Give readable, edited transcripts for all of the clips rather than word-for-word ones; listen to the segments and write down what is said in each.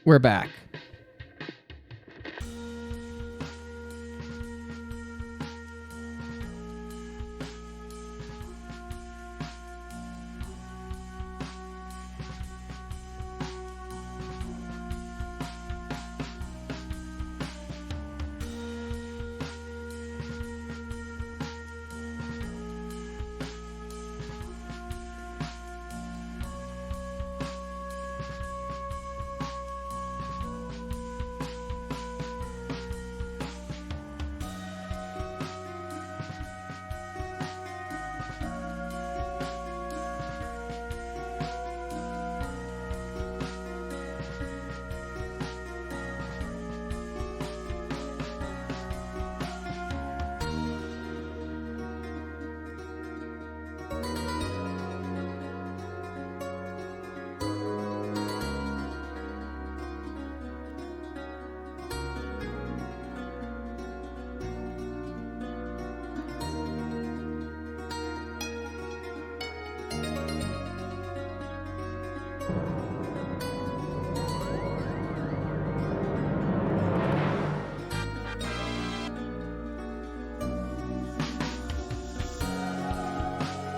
We're back.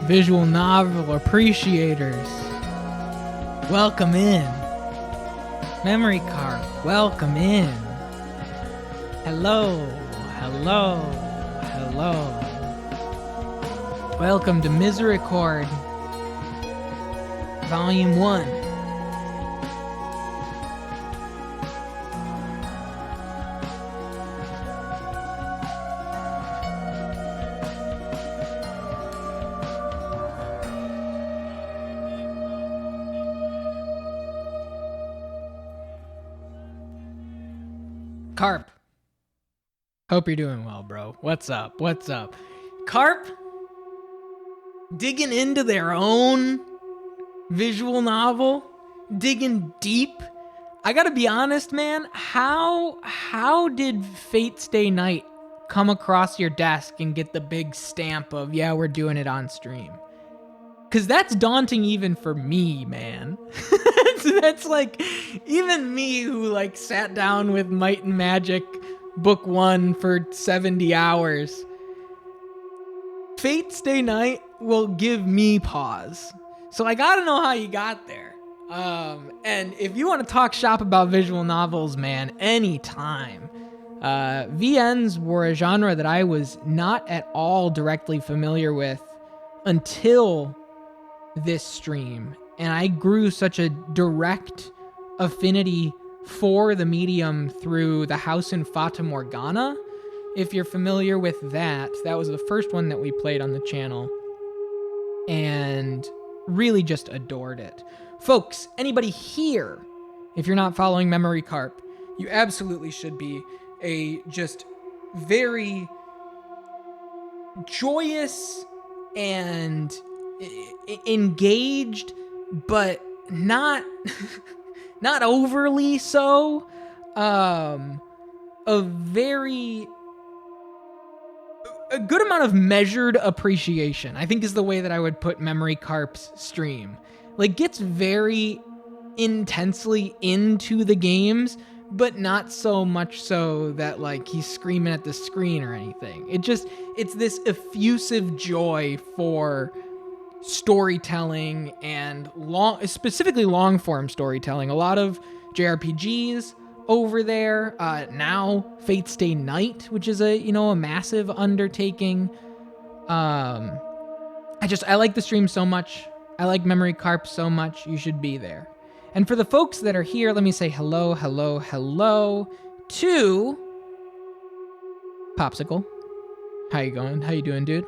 Visual novel appreciators, welcome in. Misericorde, welcome in. Hello, hello, hello. Welcome to Misericorde, Volume 1. Carp. Hope you're doing well, bro. What's up? What's up? Carp digging into their own visual novel, digging deep. I gotta be honest, man. How did Fate Stay Night come across your desk and get the big stamp of, yeah, we're doing it on stream? Because that's daunting even for me, man. That's like, even me who like sat down with Might and Magic book 1 for 70 hours. Fate Stay Night will give me pause. So I gotta know how you got there. And if you want to talk shop about visual novels, man, anytime. VNs were a genre that I was not at all directly familiar with until this stream, and I grew such a direct affinity for the medium through the House in Fata Morgana. If you're familiar with that, that was the first one that we played on the channel, and really just adored it. Folks, anybody here, if you're not following Misericorde, you absolutely should be. A just very joyous and engaged, but not not overly so. A good amount of measured appreciation, I think, is the way that I would put Misericord's stream. Like, gets very intensely into the games, but not so much so that like he's screaming at the screen or anything. It's this effusive joy for storytelling and specifically long form storytelling. A lot of JRPGs over there. Now Fate Stay Night, which is a massive undertaking. I like the stream so much. I like Misericorde so much. You should be there. And for the folks that are here, let me say hello to Popsicle. How you going? How you doing, dude?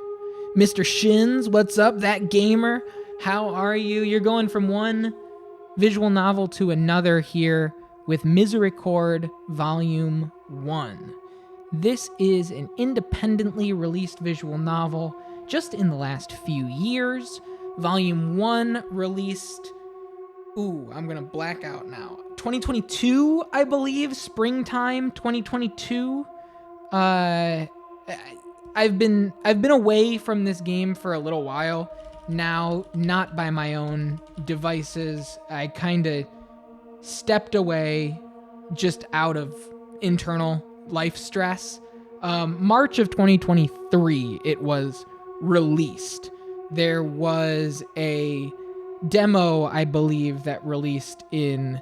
Mr. Shins, what's up? That gamer, how are you? You're going from one visual novel to another here with Misericorde Volume 1. This is an independently released visual novel just in the last few years. Volume 1 released... Ooh, I'm gonna black out now. 2022, I believe, springtime 2022. I've been away from this game for a little while now, not by my own devices. I kind of stepped away just out of internal life stress. March of 2023, it was released. There was a demo, I believe, that released in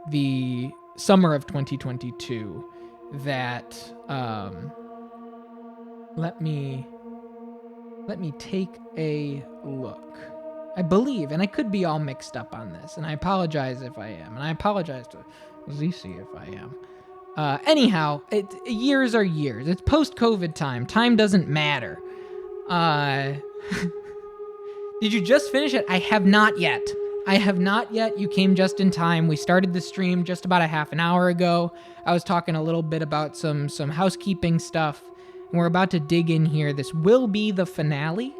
the summer of 2022 that let me take a look. I believe, and I could be all mixed up on this, and I apologize if I am, and I apologize to ZC if I am. Anyhow, years are years. It's post-COVID time. Time doesn't matter. Did you just finish it? I have not yet. You came just in time. We started the stream just about a half an hour ago. I was talking a little bit about some housekeeping stuff, and we're about to dig in here. This will be the finale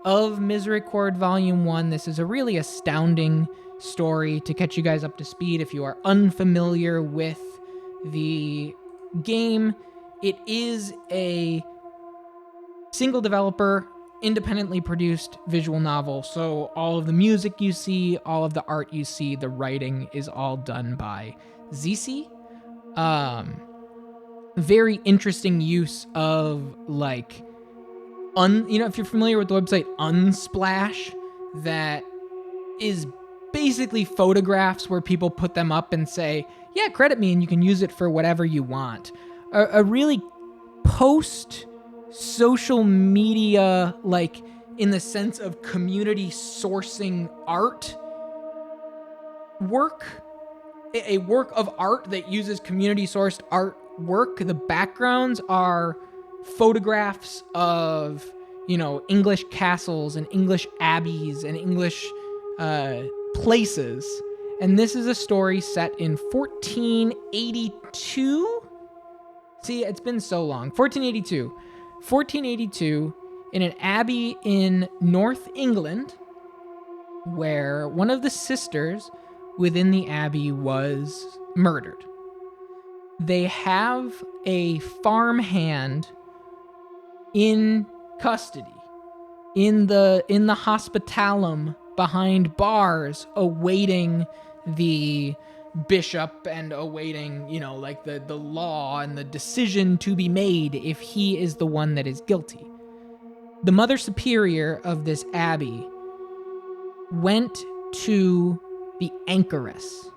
of Misericorde Volume 1. This is a really astounding story to catch you guys up to speed if you are unfamiliar with the game. It is a single developer, independently produced visual novel, so all of the music you see, all of the art you see, the writing is all done by ZC. Very interesting use of, like, if you're familiar with the website Unsplash, that is basically photographs where people put them up and say, yeah, credit me, and you can use it for whatever you want. A really post-social media, like, in the sense of community sourcing art work, a work of art that uses community-sourced artwork. The backgrounds are photographs of, English castles and English abbeys and English places. And this is a story set in 1482. See, it's been so long. 1482 in an abbey in North England, where one of the sisters within the abbey was murdered. They have a farmhand in custody, in the hospitalum behind bars, awaiting the bishop and awaiting, the law and the decision to be made if he is the one that is guilty. The Mother Superior of this abbey went to the anchoress.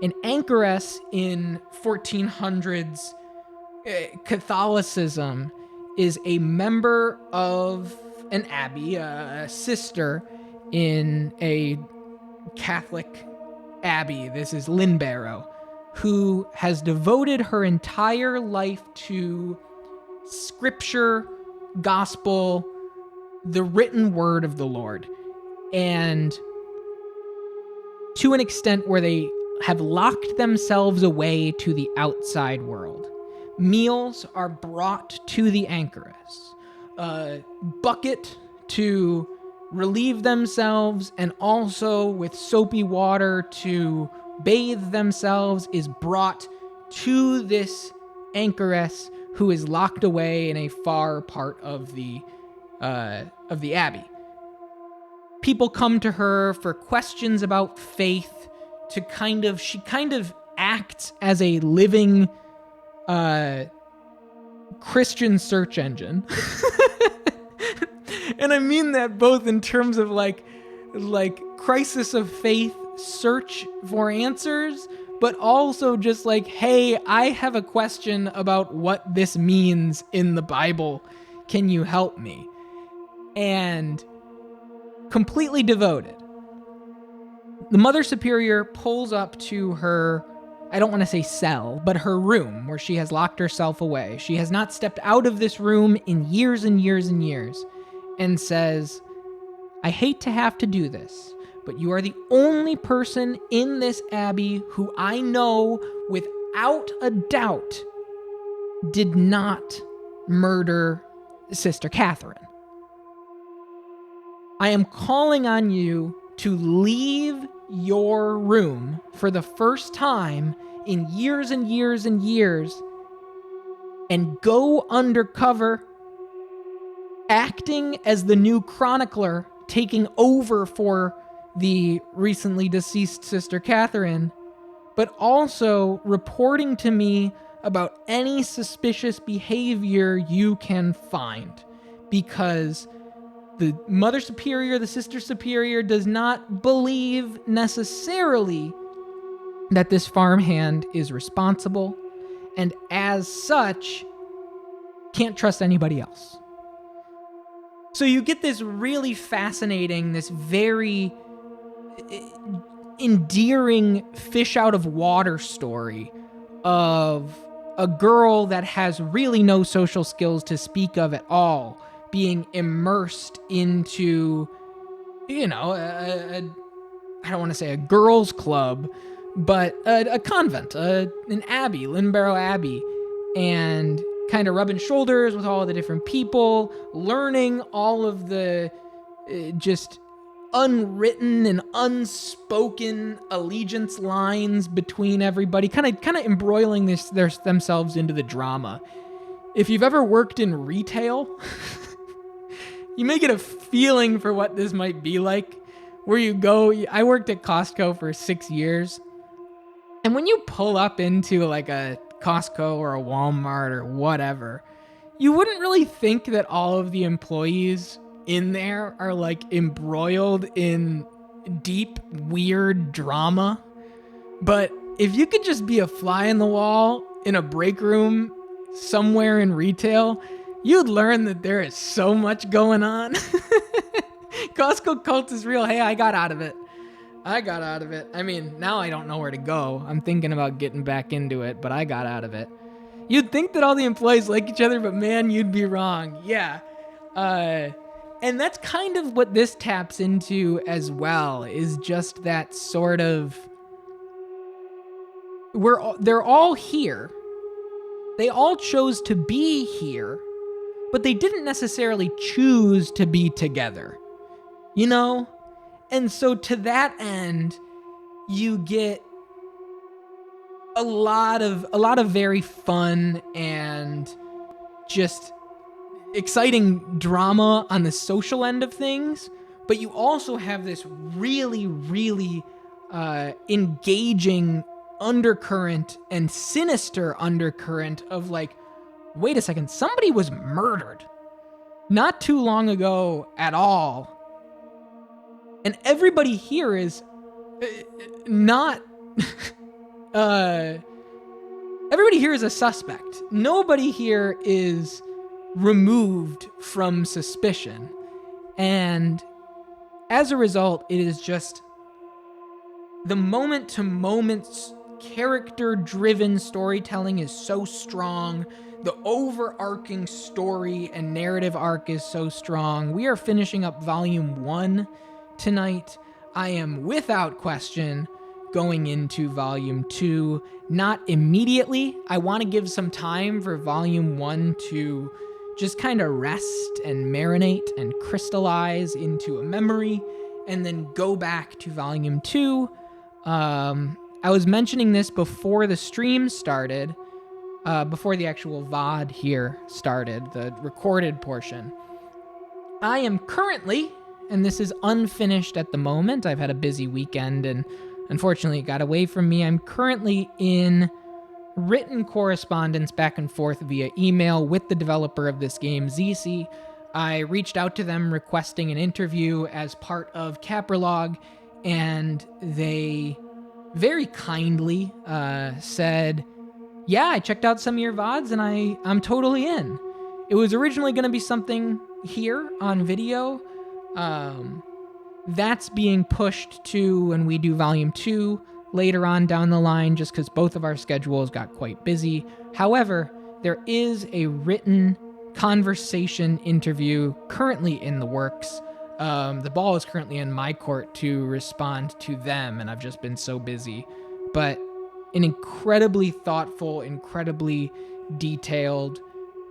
An anchoress in 1400s Catholicism is a member of an abbey, a sister in a Catholic abbey. This is Lynbarrow, who has devoted her entire life to scripture, gospel, the written word of the Lord, and to an extent where they have locked themselves away to the outside world. Meals are brought to the anchoress. A bucket to relieve themselves, and also with soapy water to bathe themselves, is brought to this anchoress who is locked away in a far part of the abbey. People come to her for questions about faith. She kind of acts as a living Christian search engine. And I mean that both in terms of like crisis of faith search for answers, but also just like, hey, I have a question about what this means in the Bible. Can you help me? And completely devoted. The Mother Superior pulls up to her, I don't want to say cell, but her room where she has locked herself away. She has not stepped out of this room in years and years and years, and says, I hate to have to do this, but you are the only person in this abbey who I know without a doubt did not murder Sister Catherine. I am calling on you to leave your room for the first time in years and years and years and go undercover, acting as the new chronicler, taking over for the recently deceased Sister Catherine, but also reporting to me about any suspicious behavior you can find, because the Mother Superior, the Sister Superior, does not believe necessarily that this farmhand is responsible, and as such, can't trust anybody else. So you get this really fascinating, this very endearing fish out of water story of a girl that has really no social skills to speak of at all being immersed into, I don't want to say a girls' club, but a convent, an abbey, Lynborough Abbey, and kind of rubbing shoulders with all the different people, learning all of the just unwritten and unspoken allegiance lines between everybody, kind of embroiling themselves into the drama. If you've ever worked in retail, you may get a feeling for what this might be like. Where you go, I worked at Costco for 6 years, and when you pull up into like a Costco or a Walmart or whatever, you wouldn't really think that all of the employees in there are like embroiled in deep, weird drama. But if you could just be a fly in the wall in a break room somewhere in retail, you'd learn that there is so much going on. Costco cult is real. Hey, I got out of it. I mean, now I don't know where to go. I'm thinking about getting back into it, but I got out of it. You'd think that all the employees like each other, but man, you'd be wrong. Yeah. And that's kind of what this taps into as well, is just that sort of, they're all here. They all chose to be here, but they didn't necessarily choose to be together, you know? And so to that end, you get a lot of very fun and just exciting drama on the social end of things, but you also have this really, really engaging undercurrent and sinister undercurrent of like, wait a second, somebody was murdered not too long ago at all. And everybody here is not... everybody here is a suspect. Nobody here is removed from suspicion. And as a result, it is just the moment-to-moment character-driven storytelling is so strong. The overarching story and narrative arc is so strong. We are finishing up Volume 1 tonight. I am without question going into Volume 2. Not immediately. I want to give some time for Volume 1 to just kind of rest and marinate and crystallize into a memory, and then go back to Volume 2. I was mentioning this before the stream started, before the actual VOD here started, the recorded portion. I am currently, and this is unfinished at the moment, I've had a busy weekend and unfortunately it got away from me. I'm currently in written correspondence back and forth via email with the developer of this game, ZC. I reached out to them requesting an interview as part of Capralog, and they very kindly said, yeah, I checked out some of your VODs and I'm totally in. It was originally going to be something here on video. That's being pushed to when we do Volume 2 later on down the line, just because both of our schedules got quite busy. However, there is a written conversation interview currently in the works. The ball is currently in my court to respond to them, and I've just been so busy. But an incredibly thoughtful, incredibly detailed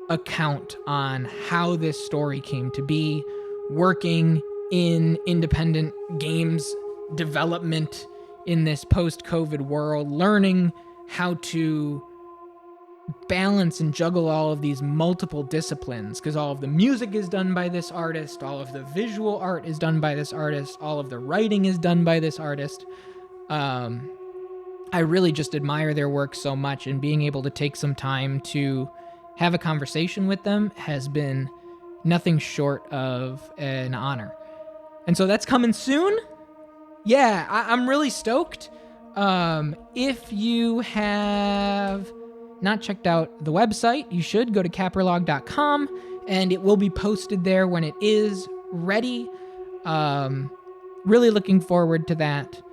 account on how this story came to be, working in independent games development in this post-COVID world, learning how to balance and juggle all of these multiple disciplines, because all of the music is done by this artist, all of the visual art is done by this artist, all of the writing is done by this artist. I I really just admire their work so much, and being able to take some time to have a conversation with them has been nothing short of an honor. And so that's coming soon. Yeah, I'm really stoked. If you have not checked out the website, you should go to capralog.com, and it will be posted there when it is ready. Really looking forward to that.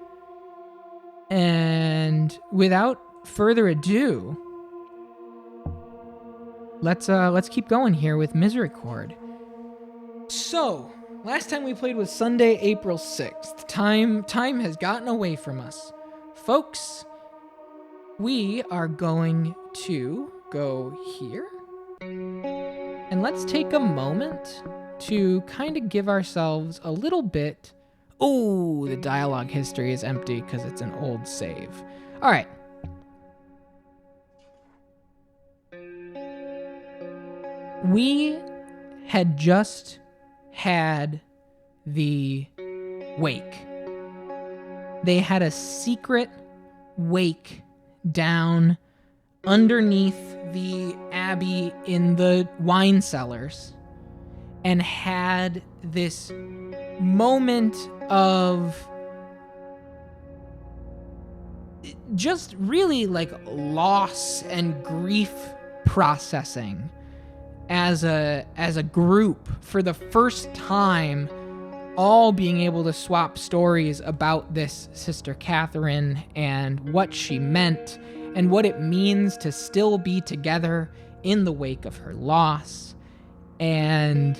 And without further ado, let's keep going here with Misericorde. So, last time we played was Sunday, April 6th. Time has gotten away from us. Folks, we are going to go here. And let's take a moment to kind of give ourselves a little bit. Oh, the dialogue history is empty because it's an old save. All right. We had just had the wake. They had a secret wake down underneath the abbey in the wine cellars, and had this moment of just really like loss and grief processing as a group for the first time, all being able to swap stories about this Sister Catherine and what she meant and what it means to still be together in the wake of her loss. And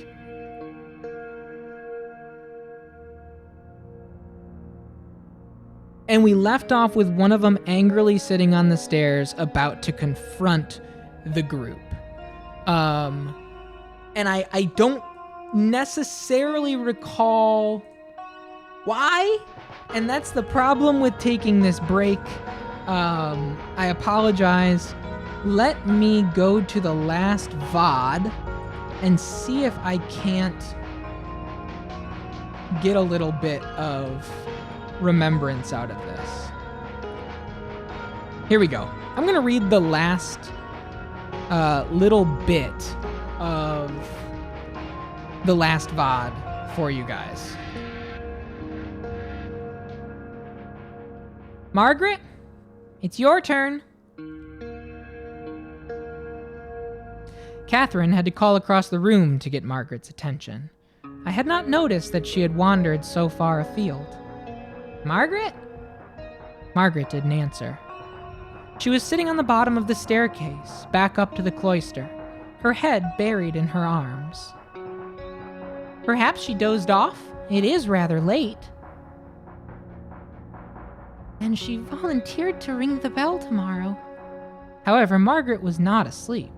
we left off with one of them angrily sitting on the stairs about to confront the group. And I don't necessarily recall why, and that's the problem with taking this break. I apologize. Let me go to the last VOD and see if I can't get a little bit of remembrance out of this. Here we go. I'm gonna read the last little bit of the last VOD for you guys. Margaret, it's your turn. Catherine had to call across the room to get Margaret's attention. I had not noticed that she had wandered so far afield. Margaret? Margaret didn't answer. She was sitting on the bottom of the staircase, back up to the cloister, her head buried in her arms. Perhaps she dozed off. It is rather late. And she volunteered to ring the bell tomorrow. However, Margaret was not asleep.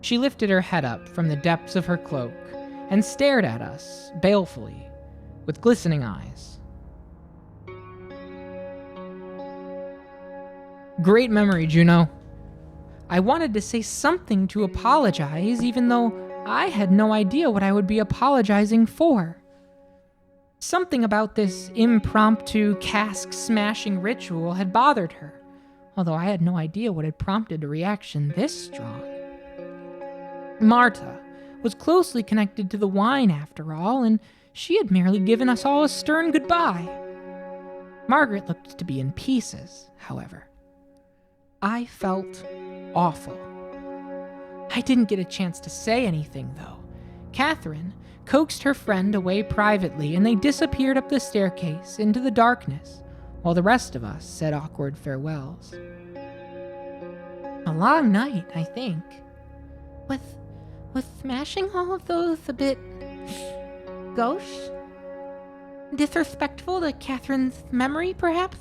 She lifted her head up from the depths of her cloak and stared at us, balefully, with glistening eyes. Great memory, Juno. I wanted to say something to apologize, even though I had no idea what I would be apologizing for. Something about this impromptu cask-smashing ritual had bothered her, although I had no idea what had prompted a reaction this strong. Marta was closely connected to the wine after all, and she had merely given us all a stern goodbye. Margaret looked to be in pieces, however. I felt awful. I didn't get a chance to say anything, though. Catherine coaxed her friend away privately, and they disappeared up the staircase into the darkness, while the rest of us said awkward farewells. A long night, I think. With smashing all of those a bit gauche? Disrespectful to Catherine's memory, perhaps?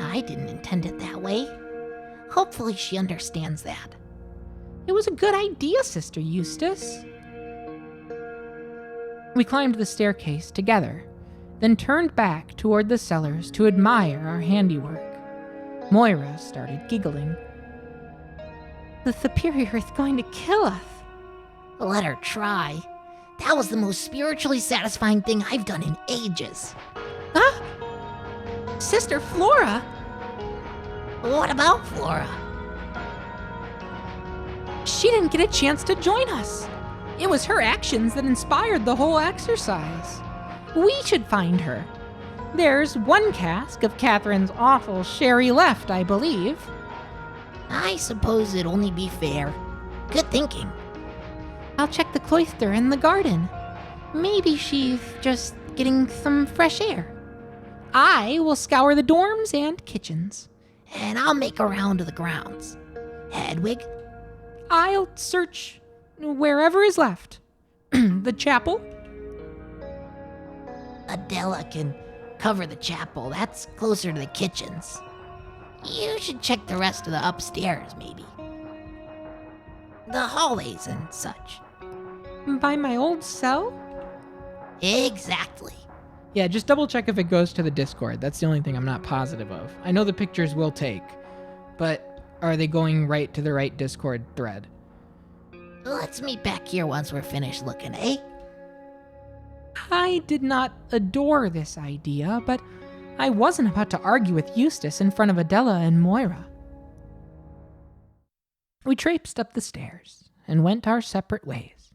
I didn't intend it that way. Hopefully she understands that. It was a good idea, Sister Eustace. We climbed the staircase together, then turned back toward the cellars to admire our handiwork. Moira started giggling. The Superior is going to kill us. Let her try. That was the most spiritually satisfying thing I've done in ages. Ah! Sister Flora! What about Flora? She didn't get a chance to join us. It was her actions that inspired the whole exercise. We should find her. There's one cask of Catherine's awful sherry left, I believe. I suppose it'd only be fair. Good thinking. I'll check the cloister and the garden. Maybe she's just getting some fresh air. I will scour the dorms and kitchens. And I'll make a round of the grounds. Hedwig? I'll search wherever is left. The chapel? Adela can cover the chapel. That's closer to the kitchens. You should check the rest of the upstairs, maybe. The hallways and such. By my old cell? Exactly. Yeah, just double check if it goes to the Discord. That's the only thing I'm not positive of. I know the pictures will take, but are they going right to the right Discord thread? Let's meet back here once we're finished looking, eh? I did not adore this idea, but I wasn't about to argue with Eustace in front of Adela and Moira. We traipsed up the stairs and went our separate ways.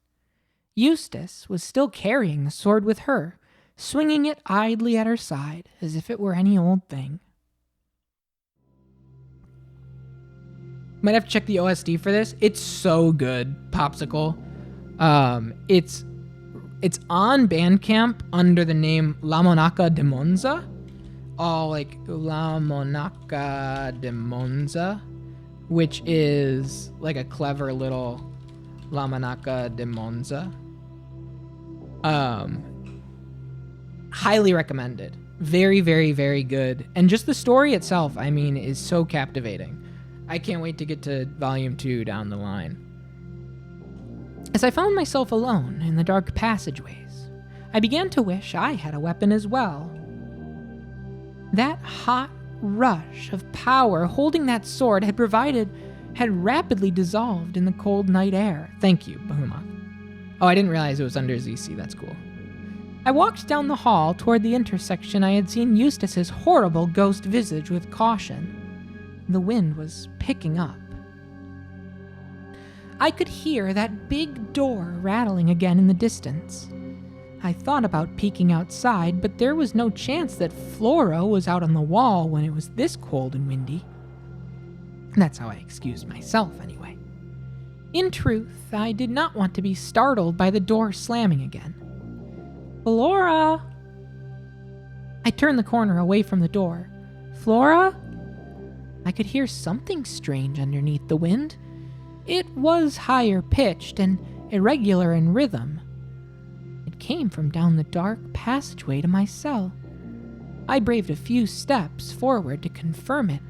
Eustace was still carrying the sword with her, swinging it idly at her side as if it were any old thing. Might have to check the OSD for this. It's so good, Popsicle. It's on Bandcamp under the name La Monaca de Monza. All like La Monaca de Monza, which is like a clever little La Monaca de Monza. Highly recommended. Very, very, very good. And just the story itself, I mean, is so captivating. I can't wait to get to volume 2 down the line. As I found myself alone in the dark passageways, I began to wish I had a weapon as well. That hot rush of power holding that sword had rapidly dissolved in the cold night air. Thank you, Bahumoth. Oh, I didn't realize it was under ZC. That's cool. I walked down the hall toward the intersection I had seen Eustace's horrible ghost visage with caution. The wind was picking up. I could hear that big door rattling again in the distance. I thought about peeking outside, but there was no chance that Flora was out on the wall when it was this cold and windy. That's how I excused myself, anyway. In truth, I did not want to be startled by the door slamming again. Flora! I turned the corner away from the door. Flora? I could hear something strange underneath the wind. It was higher pitched and irregular in rhythm. It came from down the dark passageway to my cell. I braved a few steps forward to confirm it.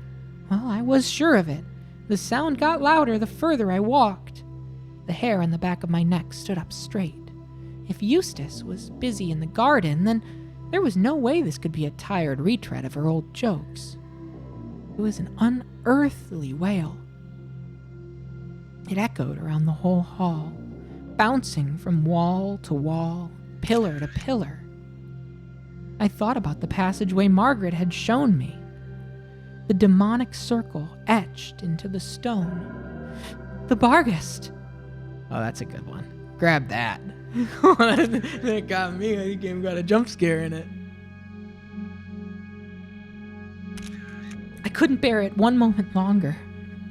Well, I was sure of it. The sound got louder the further I walked. The hair on the back of my neck stood up straight. If Eustace was busy in the garden, then there was no way this could be a tired retread of her old jokes. It was an unearthly wail. It echoed around the whole hall, bouncing from wall to wall, pillar to pillar. I thought about the passageway Margaret had shown me. The demonic circle etched into the stone. The Barghest! Oh, that's a good one. Grab that. That got me. The game got a jump scare in it. I couldn't bear it one moment longer.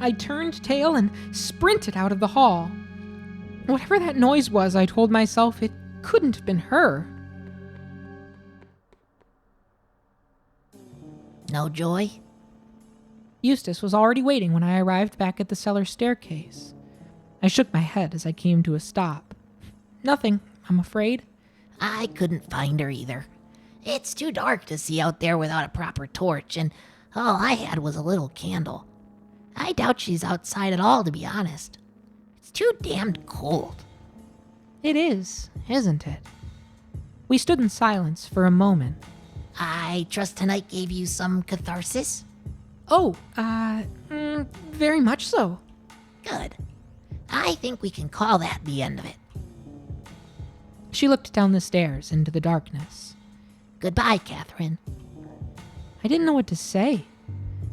I turned tail and sprinted out of the hall. Whatever that noise was, I told myself it couldn't have been her. No joy? Eustace was already waiting when I arrived back at the cellar staircase. I shook my head as I came to a stop. Nothing, I'm afraid. I couldn't find her either. It's too dark to see out there without a proper torch, and all I had was a little candle. I doubt she's outside at all, to be honest. It's too damned cold. It is, isn't it? We stood in silence for a moment. I trust tonight gave you some catharsis? Oh, very much so. Good. I think we can call that the end of it. She looked down the stairs into the darkness. Goodbye, Catherine. I didn't know what to say.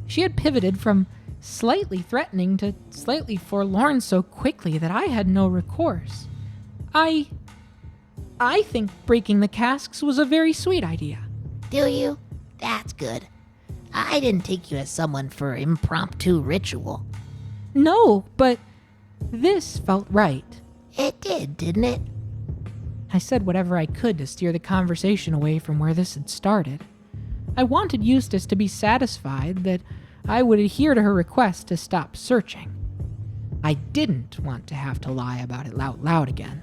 She had pivoted from slightly threatening to slightly forlorn so quickly that I had no recourse. I think breaking the casks was a very sweet idea. Do you? That's good. I didn't take you as someone for impromptu ritual. No, but this felt right. It did, didn't it? I said whatever I could to steer the conversation away from where this had started. I wanted Eustace to be satisfied that I would adhere to her request to stop searching. I didn't want to have to lie about it out loud again.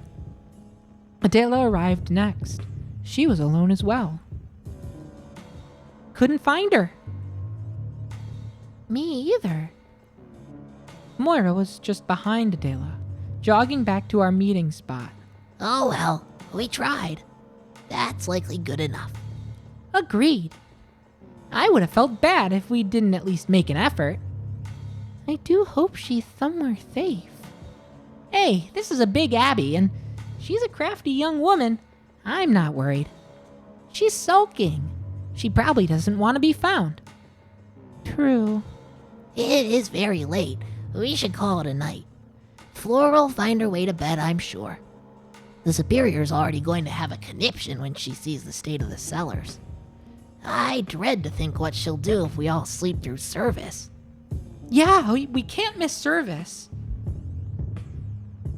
Adela arrived next. She was alone as well. Couldn't find her. Me either. Moira was just behind Adela, jogging back to our meeting spot. Oh well, we tried. That's likely good enough. Agreed. I would have felt bad if we didn't at least make an effort. I do hope she's somewhere safe. Hey, this is a big abbey, and she's a crafty young woman. I'm not worried. She's sulking. She probably doesn't want to be found. True. It is very late. We should call it a night. Flora will find her way to bed, I'm sure. The Superior's already going to have a conniption when she sees the state of the cellars. I dread to think what she'll do if we all sleep through service. Yeah, we can't miss service.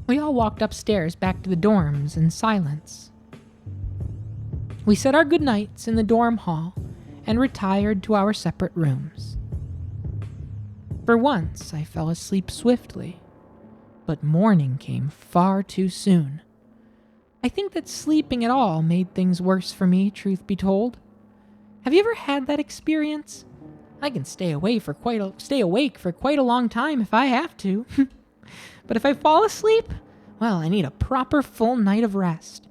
We all walked upstairs back to the dorms in silence. We said our goodnights in the dorm hall and retired to our separate rooms. For once, I fell asleep swiftly, but morning came far too soon. I think that sleeping at all made things worse for me, truth be told. Have you ever had that experience? I can stay awake for quite a long time if I have to. But if I fall asleep, well, I need a proper full night of rest.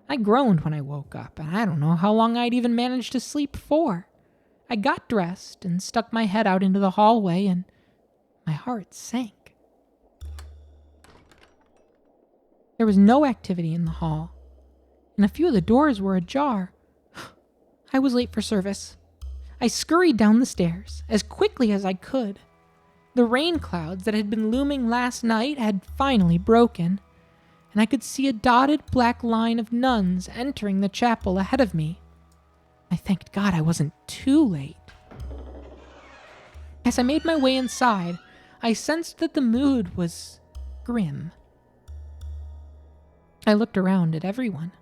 I groaned when I woke up, and I don't know how long I'd even managed to sleep for. I got dressed and stuck my head out into the hallway, and my heart sank. There was no activity in the hall, and a few of the doors were ajar. I was late for service. I scurried down the stairs as quickly as I could. The rain clouds that had been looming last night had finally broken, and I could see a dotted black line of nuns entering the chapel ahead of me. I thanked God I wasn't too late. As I made my way inside, I sensed that the mood was grim. I looked around at everyone.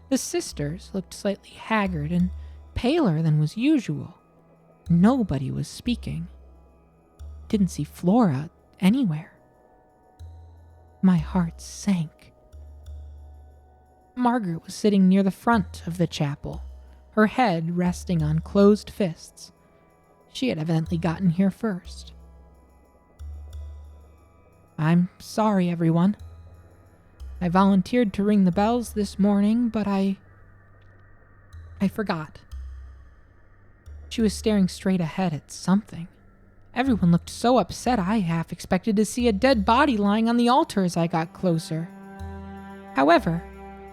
The sisters looked slightly haggard and paler than was usual. Nobody was speaking. Didn't see Flora anywhere. My heart sank. Margaret was sitting near the front of the chapel, her head resting on closed fists. She had evidently gotten here first. I'm sorry, everyone. I volunteered to ring the bells this morning, but I forgot. She was staring straight ahead at something. Everyone looked so upset I half expected to see a dead body lying on the altar as I got closer. However,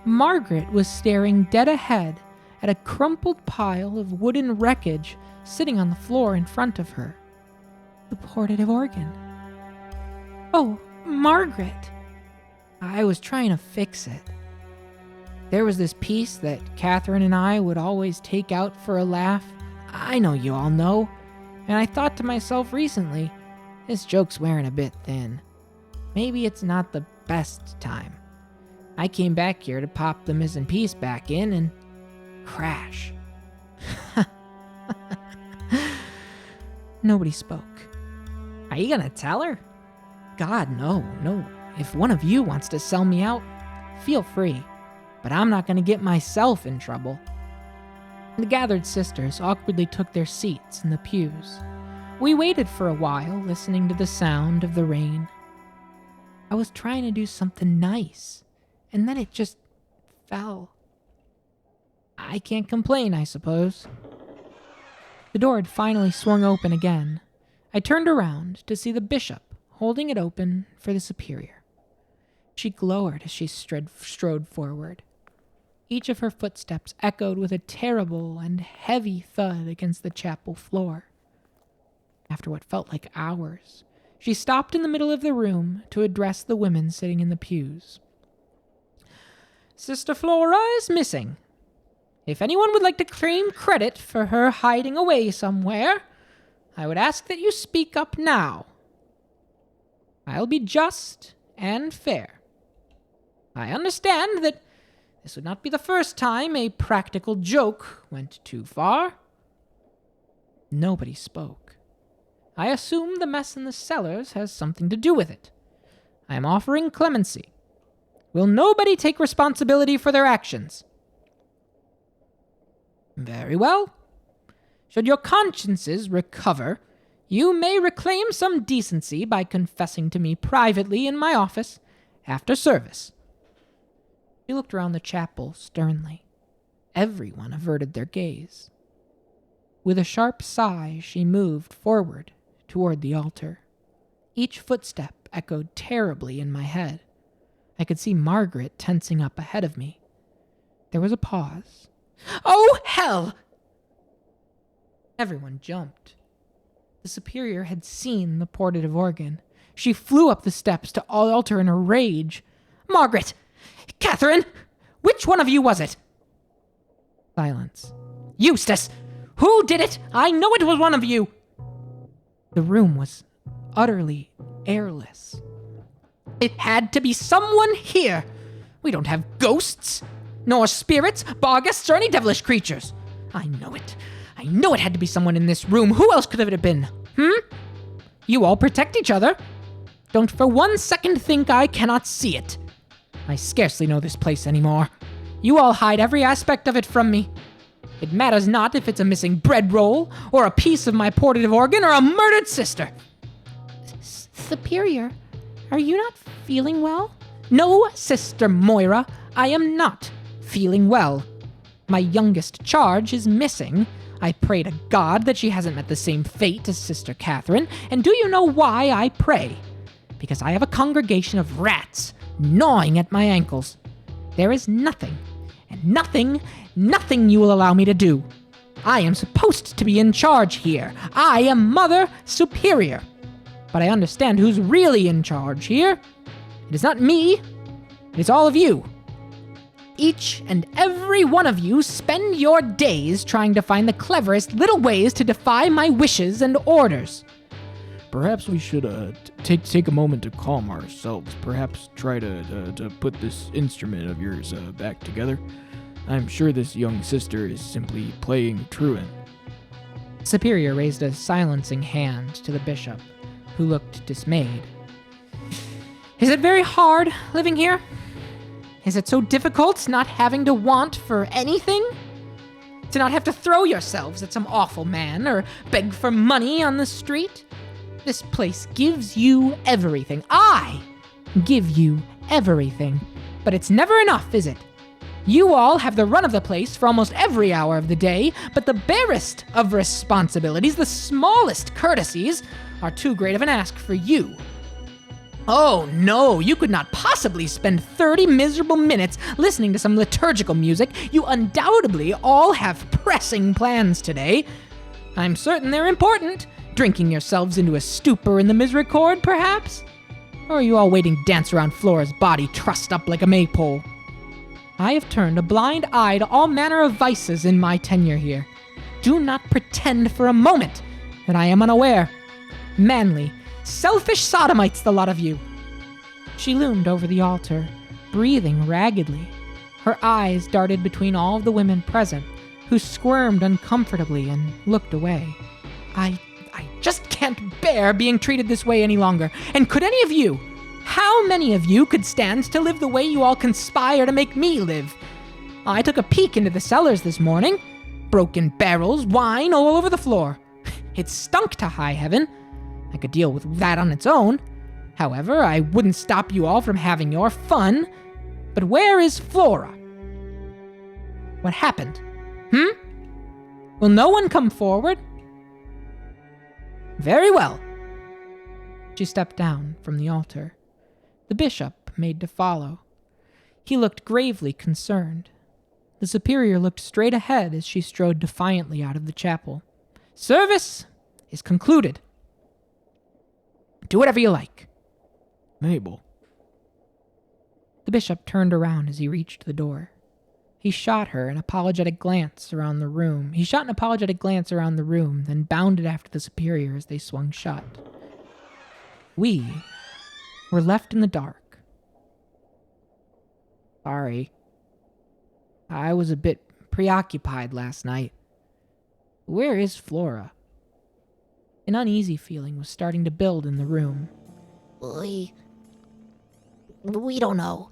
Margaret was staring dead ahead at a crumpled pile of wooden wreckage sitting on the floor in front of her. The portative organ. Oh, Margaret! I was trying to fix it. There was this piece that Catherine and I would always take out for a laugh. I know you all know. And I thought to myself recently, this joke's wearing a bit thin. Maybe it's not the best time. I came back here to pop the missing piece back in and crash. Nobody spoke. Are you gonna tell her? God, no. If one of you wants to sell me out, feel free. But I'm not gonna get myself in trouble. The gathered sisters awkwardly took their seats in the pews. We waited for a while, listening to the sound of the rain. I was trying to do something nice, and then it just fell. I can't complain, I suppose. The door had finally swung open again. I turned around to see the bishop holding it open for the superior. She glowered as she strode forward. Each of her footsteps echoed with a terrible and heavy thud against the chapel floor. After what felt like hours, she stopped in the middle of the room to address the women sitting in the pews. Sister Flora is missing. If anyone would like to claim credit for her hiding away somewhere, I would ask that you speak up now. I'll be just and fair. I understand that this would not be the first time a practical joke went too far. Nobody spoke. I assume the mess in the cellars has something to do with it. I am offering clemency. Will nobody take responsibility for their actions? Very well. Should your consciences recover, you may reclaim some decency by confessing to me privately in my office after service. She looked around the chapel sternly. Everyone averted their gaze. With a sharp sigh, she moved forward toward the altar. Each footstep echoed terribly in my head. I could see Margaret tensing up ahead of me. There was a pause. Oh, hell! Everyone jumped. The superior had seen the portative organ. She flew up the steps to altar in a rage. Margaret! Catherine! Which one of you was it? Silence. Eustace! Who did it? I know it was one of you! The room was utterly airless. It had to be someone here. We don't have ghosts, nor spirits, boggists, or any devilish creatures. I know it. I know it had to be someone in this room. Who else could it have been? You all protect each other. Don't for 1 second think I cannot see it. I scarcely know this place anymore. You all hide every aspect of it from me. It matters not if it's a missing bread roll, or a piece of my portative organ, or a murdered sister. Superior, are you not feeling well? No, Sister Moira, I am not feeling well. My youngest charge is missing. I pray to God that she hasn't met the same fate as Sister Catherine, and do you know why I pray? Because I have a congregation of rats gnawing at my ankles. There is nothing, and nothing you will allow me to do. I am supposed to be in charge here. I am Mother Superior. But I understand who's really in charge here. It is not me. It is all of you. Each and every one of you spend your days trying to find the cleverest little ways to defy my wishes and orders. Perhaps we should take a moment to calm ourselves. Perhaps try to put this instrument of yours back together. I'm sure this young sister is simply playing truant. Superior raised a silencing hand to the bishop, who looked dismayed. Is it very hard living here? Is it so difficult not having to want for anything? To not have to throw yourselves at some awful man or beg for money on the street? This place gives you everything. I give you everything. But it's never enough, is it? You all have the run of the place for almost every hour of the day, but the barest of responsibilities, the smallest courtesies, are too great of an ask for you. Oh no, you could not possibly spend 30 miserable minutes listening to some liturgical music. You undoubtedly all have pressing plans today. I'm certain they're important. Drinking yourselves into a stupor in the Misericorde, perhaps? Or are you all waiting to dance around Flora's body trussed up like a maypole? I have turned a blind eye to all manner of vices in my tenure here. Do not pretend for a moment that I am unaware. Manly, selfish sodomites, the lot of you. She loomed over the altar, breathing raggedly. Her eyes darted between all of the women present, who squirmed uncomfortably and looked away. I just can't bear being treated this way any longer. And could any of you, how many of you could stand to live the way you all conspire to make me live? I took a peek into the cellars this morning. Broken barrels, wine all over the floor. It stunk to high heaven. I could deal with that on its own. However, I wouldn't stop you all from having your fun. But where is Flora? What happened? Will no one come forward? Very well. She stepped down from the altar. The bishop made to follow. He looked gravely concerned. The superior looked straight ahead as she strode defiantly out of the chapel. Service is concluded. Do whatever you like. Mabel. The bishop turned around as he reached the door. He shot an apologetic glance around the room, then bounded after the superior as they swung shut. We were left in the dark. Sorry. I was a bit preoccupied last night. Where is Flora? An uneasy feeling was starting to build in the room. We don't know.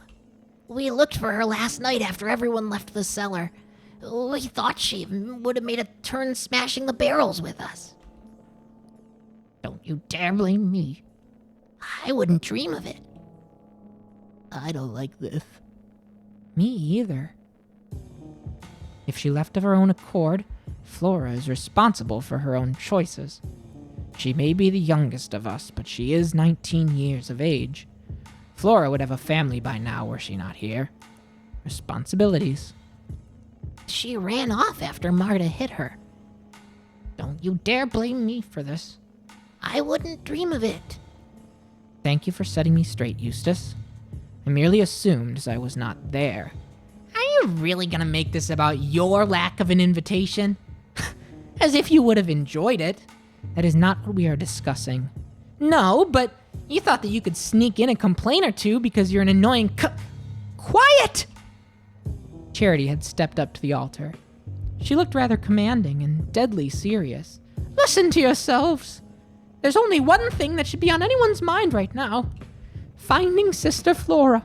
We looked for her last night after everyone left the cellar. We thought she would have made a turn smashing the barrels with us. Don't you dare blame me. I wouldn't dream of it. I don't like this. Me either. If she left of her own accord, Flora is responsible for her own choices. She may be the youngest of us, but she is 19 years of age. Flora would have a family by now were she not here. Responsibilities. She ran off after Marta hit her. Don't you dare blame me for this. I wouldn't dream of it. Thank you for setting me straight, Eustace. I merely assumed as I was not there. Are you really gonna make this about your lack of an invitation? As if you would have enjoyed it. That is not what we are discussing. No, but you thought that you could sneak in a complaint or two because you're an annoying Quiet! Charity had stepped up to the altar. She looked rather commanding and deadly serious. Listen to yourselves. There's only one thing that should be on anyone's mind right now. Finding Sister Flora.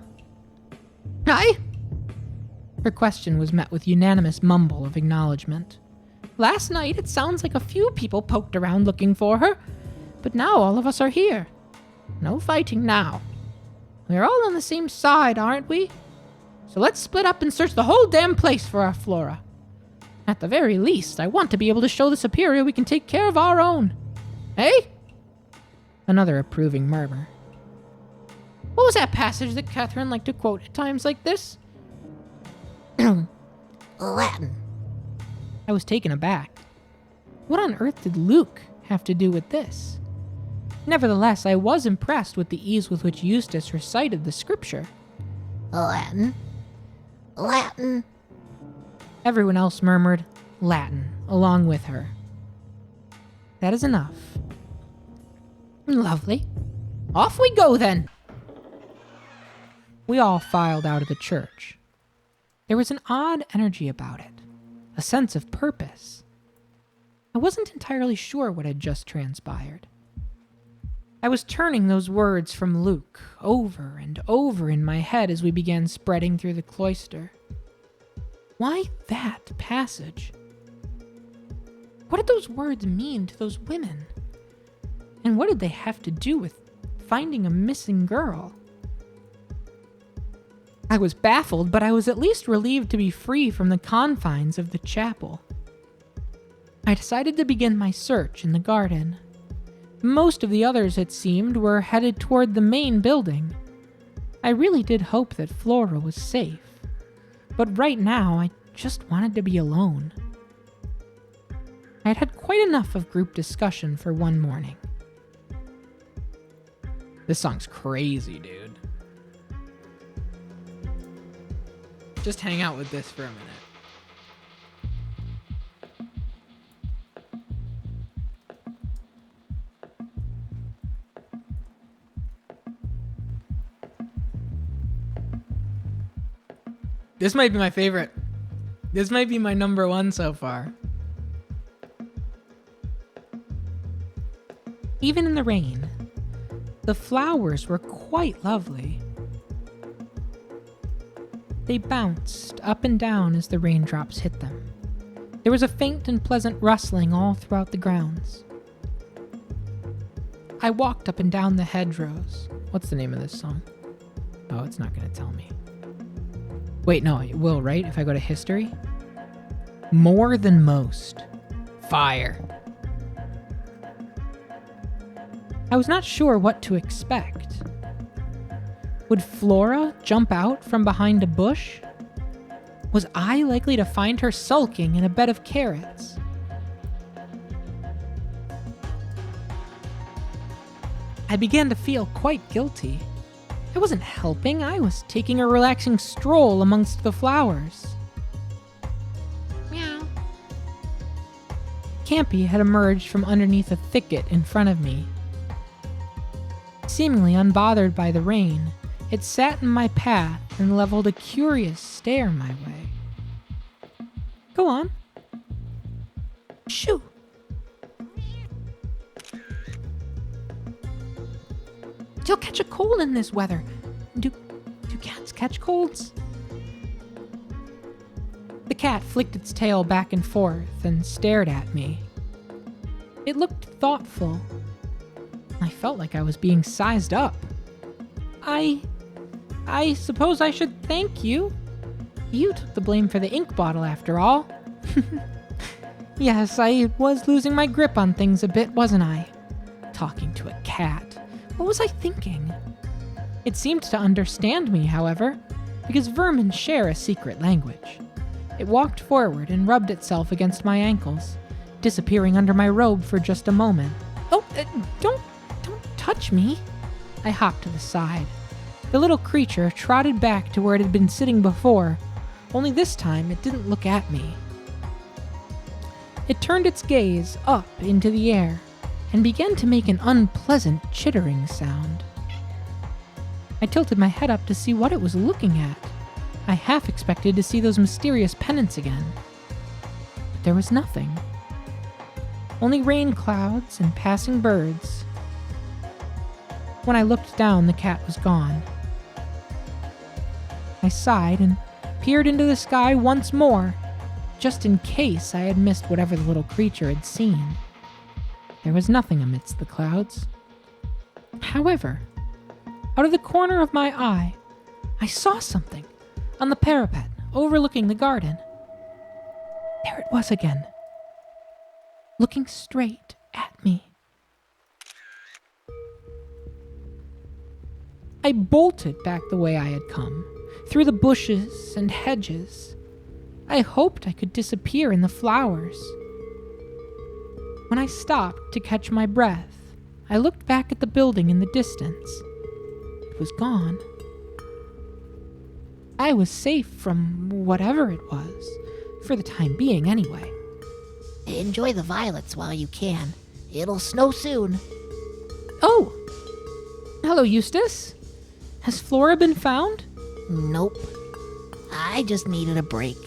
Aye? Her question was met with unanimous mumble of acknowledgement. Last night, it sounds like a few people poked around looking for her, but now all of us are here. No fighting now. We're all on the same side, aren't we? So let's split up and search the whole damn place for our Flora. At the very least, I want to be able to show the Superior we can take care of our own. Eh? Another approving murmur. What was that passage that Catherine liked to quote at times like this? Latin. I was taken aback. What on earth did Luke have to do with this? Nevertheless, I was impressed with the ease with which Eustace recited the scripture. Latin. Latin. Everyone else murmured Latin along with her. That is enough. Lovely. Off we go then. We all filed out of the church. There was an odd energy about it, a sense of purpose. I wasn't entirely sure what had just transpired. I was turning those words from Luke over and over in my head as we began spreading through the cloister. Why that passage? What did those words mean to those women? And what did they have to do with finding a missing girl? I was baffled, but I was at least relieved to be free from the confines of the chapel. I decided to begin my search in the garden. Most of the others, it seemed, were headed toward the main building. I really did hope that Flora was safe, but right now I just wanted to be alone. I had had quite enough of group discussion for one morning. This song's crazy, dude. Just hang out with this for a minute. This might be my favorite. This might be my number one so far. Even in the rain, the flowers were quite lovely. They bounced up and down as the raindrops hit them. There was a faint and pleasant rustling all throughout the grounds. I walked up and down the hedgerows. What's the name of this song? Oh, it's not going to tell me. Wait, no, it will, right? If I go to history? More than most. Fire. I was not sure what to expect. Would Flora jump out from behind a bush? Was I likely to find her sulking in a bed of carrots? I I began to feel quite guilty. I wasn't helping, I was taking a relaxing stroll amongst the flowers. Meow. Campy had emerged from underneath a thicket in front of me. Seemingly unbothered by the rain, it sat in my path and leveled a curious stare my way. Go on. Shoo! You'll catch a cold in this weather. Do cats catch colds? The cat flicked its tail back and forth and stared at me. It looked thoughtful. I felt like I was being sized up. I suppose I should thank you. You took the blame for the ink bottle after all. Yes, I was losing my grip on things a bit, wasn't I? Talking to a cat. What was I thinking? It seemed to understand me, however, because vermin share a secret language. It walked forward and rubbed itself against my ankles, disappearing under my robe for just a moment. Oh, don't touch me. I hopped to the side. The little creature trotted back to where it had been sitting before, only this time it didn't look at me. It turned its gaze up into the air and began to make an unpleasant chittering sound. I tilted my head up to see what it was looking at. I half expected to see those mysterious pennants again. But there was nothing. Only rain clouds and passing birds. When I looked down, the cat was gone. I sighed and peered into the sky once more, just in case I had missed whatever the little creature had seen. There was nothing amidst the clouds. However, out of the corner of my eye, I saw something on the parapet overlooking the garden. There it was again, looking straight at me. I bolted back the way I had come, through the bushes and hedges. I hoped I could disappear in the flowers. When I stopped to catch my breath, I looked back at the building in the distance. It was gone. I was safe from whatever it was, for the time being anyway. Enjoy the violets while you can. It'll snow soon. Oh! Hello, Eustace. Has Flora been found? Nope. I just needed a break.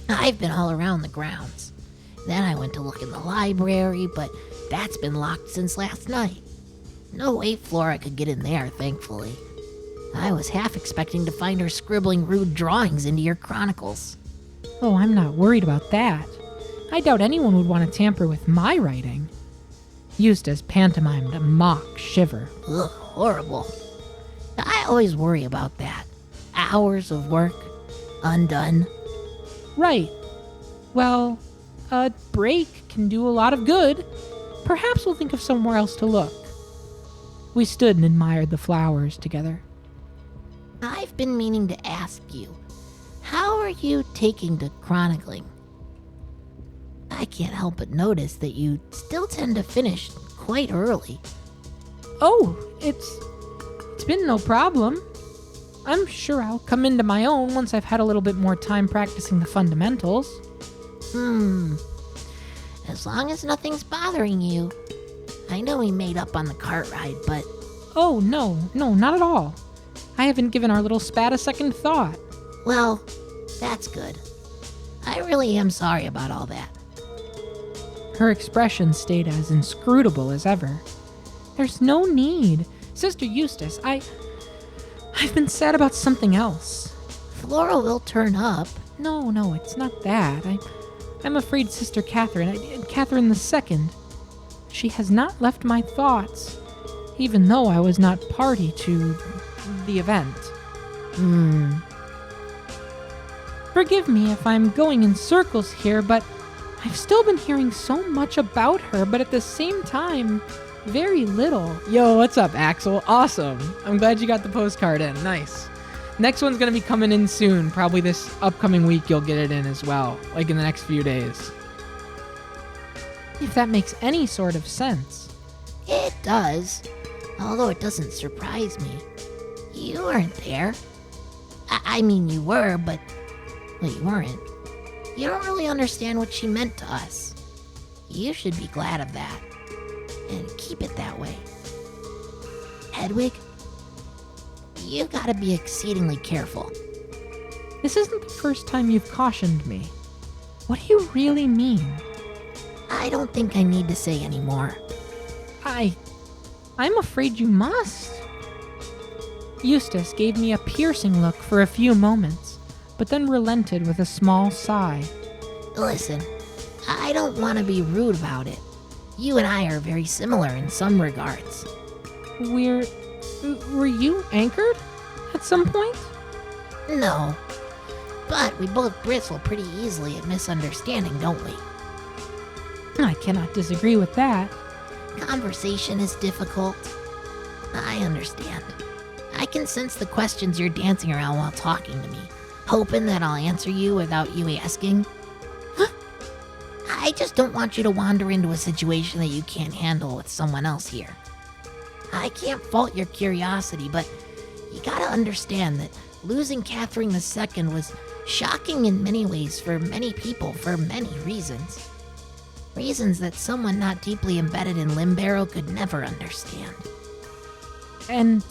I've been all around the grounds. Then I went to look in the library, but that's been locked since last night. No way Flora could get in there, thankfully. I was half expecting to find her scribbling rude drawings into your chronicles. Oh, I'm not worried about that. I doubt anyone would want to tamper with my writing. Eustace pantomimed a mock shiver. Ugh, horrible. I always worry about that. Hours of work, undone. Right. Well, a break can do a lot of good. Perhaps we'll think of somewhere else to look. We stood and admired the flowers together. I've been meaning to ask you, how are you taking to chronicling? I can't help but notice that you still tend to finish quite early. Oh, it's been no problem. I'm sure I'll come into my own once I've had a little bit more time practicing the fundamentals. As long as nothing's bothering you. I know we made up on the cart ride, but... Oh, no, not at all. I haven't given our little spat a second thought. Well, that's good. I really am sorry about all that. Her expression stayed as inscrutable as ever. There's no need. Sister Eustace, I've been sad about something else. Flora will turn up. No, it's not that. I'm afraid Sister Catherine the Second, she has not left my thoughts, even though I was not party to the event. Forgive me if I'm going in circles here, but I've still been hearing so much about her, but at the same time, very little. Yo, what's up, Axel? Awesome. I'm glad you got the postcard in. Nice. Next one's going to be coming in soon. Probably this upcoming week you'll get it in as well, like in the next few days. If that makes any sort of sense. It does. Although it doesn't surprise me. You weren't there. I mean, you were, but... Well, you weren't. You don't really understand what she meant to us. You should be glad of that. And keep it that way. Hedwig, you gotta be exceedingly careful. This isn't the first time you've cautioned me. What do you really mean? I don't think I need to say any more. I'm afraid you must. Eustace gave me a piercing look for a few moments, but then relented with a small sigh. Listen, I don't want to be rude about it. You and I are very similar in some regards. Were you anchored at some point? No, but we both bristle pretty easily at misunderstanding, don't we? I cannot disagree with that. Conversation is difficult. I understand. I can sense the questions you're dancing around while talking to me, hoping that I'll answer you without you asking. I just don't want you to wander into a situation that you can't handle with someone else here. I can't fault your curiosity, but you gotta understand that losing Catherine II was shocking in many ways for many people for many reasons. Reasons that someone not deeply embedded in Limbarrow could never understand. And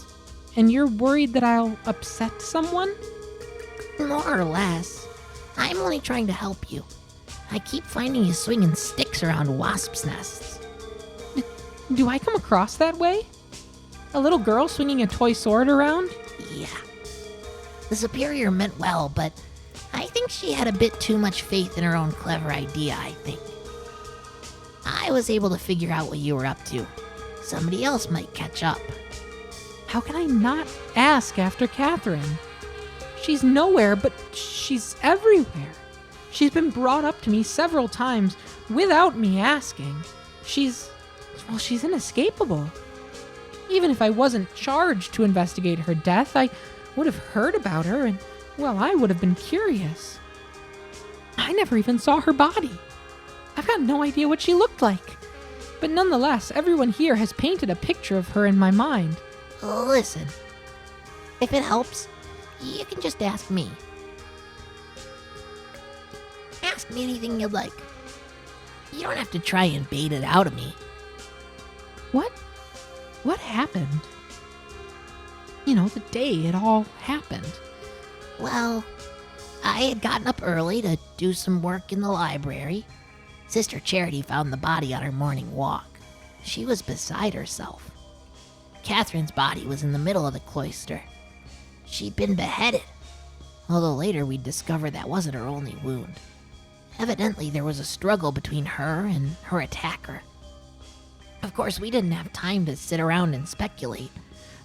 you're worried that I'll upset someone? More or less. I'm only trying to help you. I keep finding you swinging sticks around wasps' nests. Do I come across that way? A little girl swinging a toy sword around? Yeah. The Superior meant well, but I think she had a bit too much faith in her own clever idea, I think. I was able to figure out what you were up to. Somebody else might catch up. How can I not ask after Catherine? She's nowhere, but she's everywhere. She's been brought up to me several times without me asking. She's inescapable. Even if I wasn't charged to investigate her death, I would have heard about her and, well, I would have been curious. I never even saw her body. I've got no idea what she looked like. But nonetheless, everyone here has painted a picture of her in my mind. Listen, if it helps, you can just ask me. Ask me anything you'd like. You don't have to try and bait it out of me. What happened? You know, the day it all happened. Well, I had gotten up early to do some work in the library. Sister Charity found the body on her morning walk. She was beside herself. Catherine's body was in the middle of the cloister. She'd been beheaded, although later we'd discover that wasn't her only wound. Evidently, there was a struggle between her and her attacker. Of course, we didn't have time to sit around and speculate.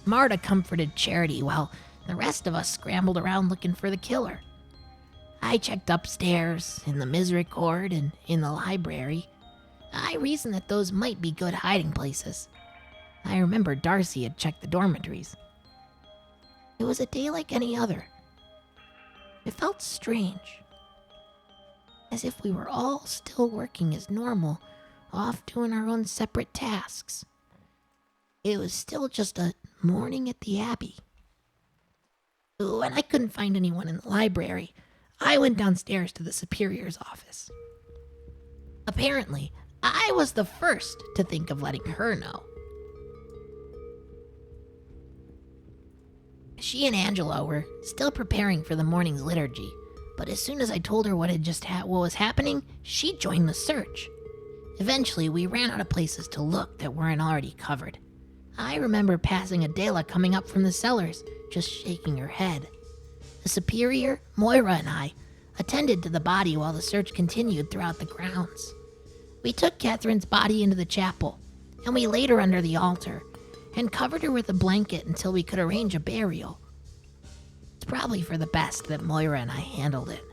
Marta comforted Charity while the rest of us scrambled around looking for the killer. I checked upstairs, in the Misericorde, and in the library. I reasoned that those might be good hiding places. I remember Darcy had checked the dormitories. It was a day like any other. It felt strange. As if we were all still working as normal, off doing our own separate tasks. It was still just a morning at the Abbey. When I couldn't find anyone in the library, I went downstairs to the Superior's office. Apparently, I was the first to think of letting her know. She and Angela were still preparing for the morning's liturgy, but as soon as I told her what was happening, she joined the search. Eventually, we ran out of places to look that weren't already covered. I remember passing Adela coming up from the cellars, just shaking her head. The Superior, Moira, and I attended to the body while the search continued throughout the grounds. We took Catherine's body into the chapel, and we laid her under the altar, and covered her with a blanket until we could arrange a burial. It's probably for the best that Moira and I handled it.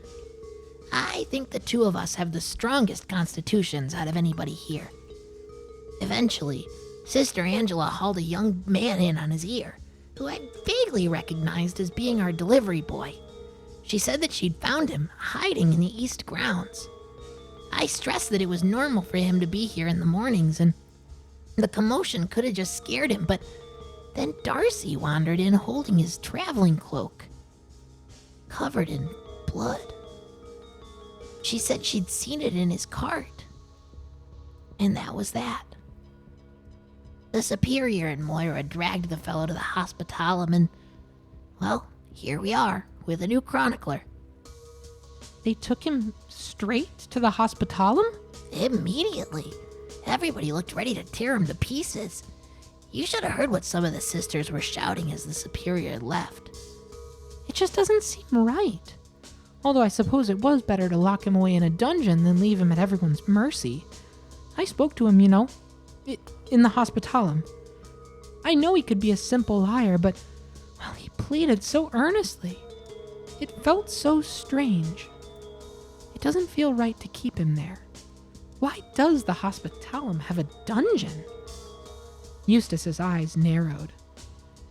I think the two of us have the strongest constitutions out of anybody here. Eventually, Sister Angela hauled a young man in on his ear, who I vaguely recognized as being our delivery boy. She said that she'd found him hiding in the east grounds. I stressed that it was normal for him to be here in the mornings, and the commotion could have just scared him, but Then Darcy wandered in holding his traveling cloak, covered in blood. She said she'd seen it in his cart. And that was that. The Superior and Moira dragged the fellow to the hospitalum and, well, here we are with a new chronicler. They took him straight to the hospitalum? Immediately. Everybody looked ready to tear him to pieces. You should have heard what some of the sisters were shouting as the Superior had left. It just doesn't seem right. Although I suppose it was better to lock him away in a dungeon than leave him at everyone's mercy. I spoke to him, in the hospitalum. I know he could be a simple liar, but, well, he pleaded so earnestly. It felt so strange. It doesn't feel right to keep him there. Why does the hospitalum have a dungeon? Eustace's eyes narrowed.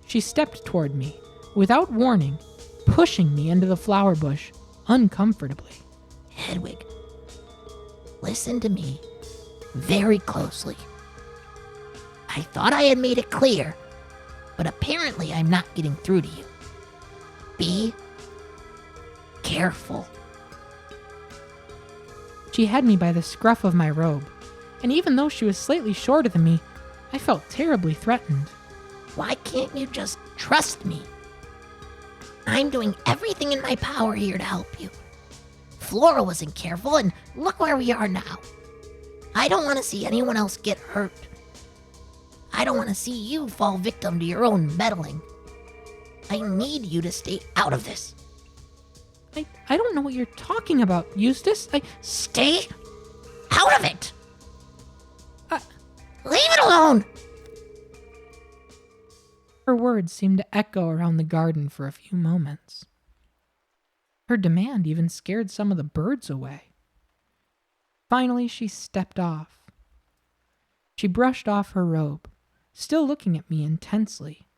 She stepped toward me, without warning, pushing me into the flower bush, uncomfortably. Hedwig, listen to me very closely. I thought I had made it clear, but apparently I'm not getting through to you. Be careful. She had me by the scruff of my robe, and even though she was slightly shorter than me, I felt terribly threatened. Why can't you just trust me? I'm doing everything in my power here to help you. Flora wasn't careful, and look where we are now. I don't want to see anyone else get hurt. I don't want to see you fall victim to your own meddling. I need you to stay out of this. I don't know what you're talking about, Eustace. Stay out of it! I- Leave it alone! Her words seemed to echo around the garden for a few moments. Her demand even scared some of the birds away. Finally, she stepped off. She brushed off her robe, still looking at me intensely.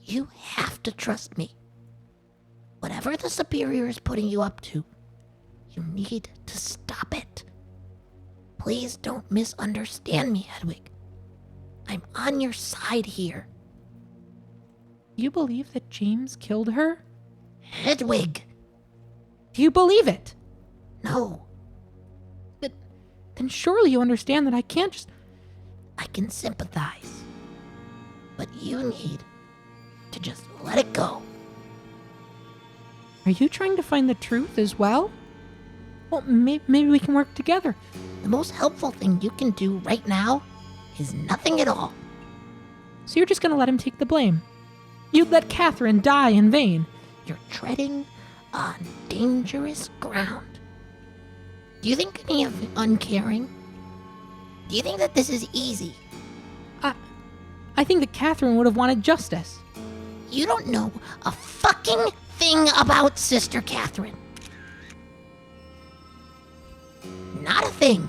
You have to trust me. Whatever the Superior is putting you up to, you need to stop it. Please don't misunderstand me, Hedwig. I'm on your side here. Do you believe that James killed her? Hedwig! Do you believe it? No, Then surely you understand that I can't just... I can sympathize. But you need to just let it go. Are you trying to find the truth as well? Well, maybe we can work together. The most helpful thing you can do right now is nothing at all. So you're just going to let him take the blame? You'd let Catherine die in vain? You're treading on dangerous ground. Do you think any of uncaring? Do you think that this is easy? I think that Catherine would have wanted justice. You don't know a fucking thing about Sister Catherine. Not a thing.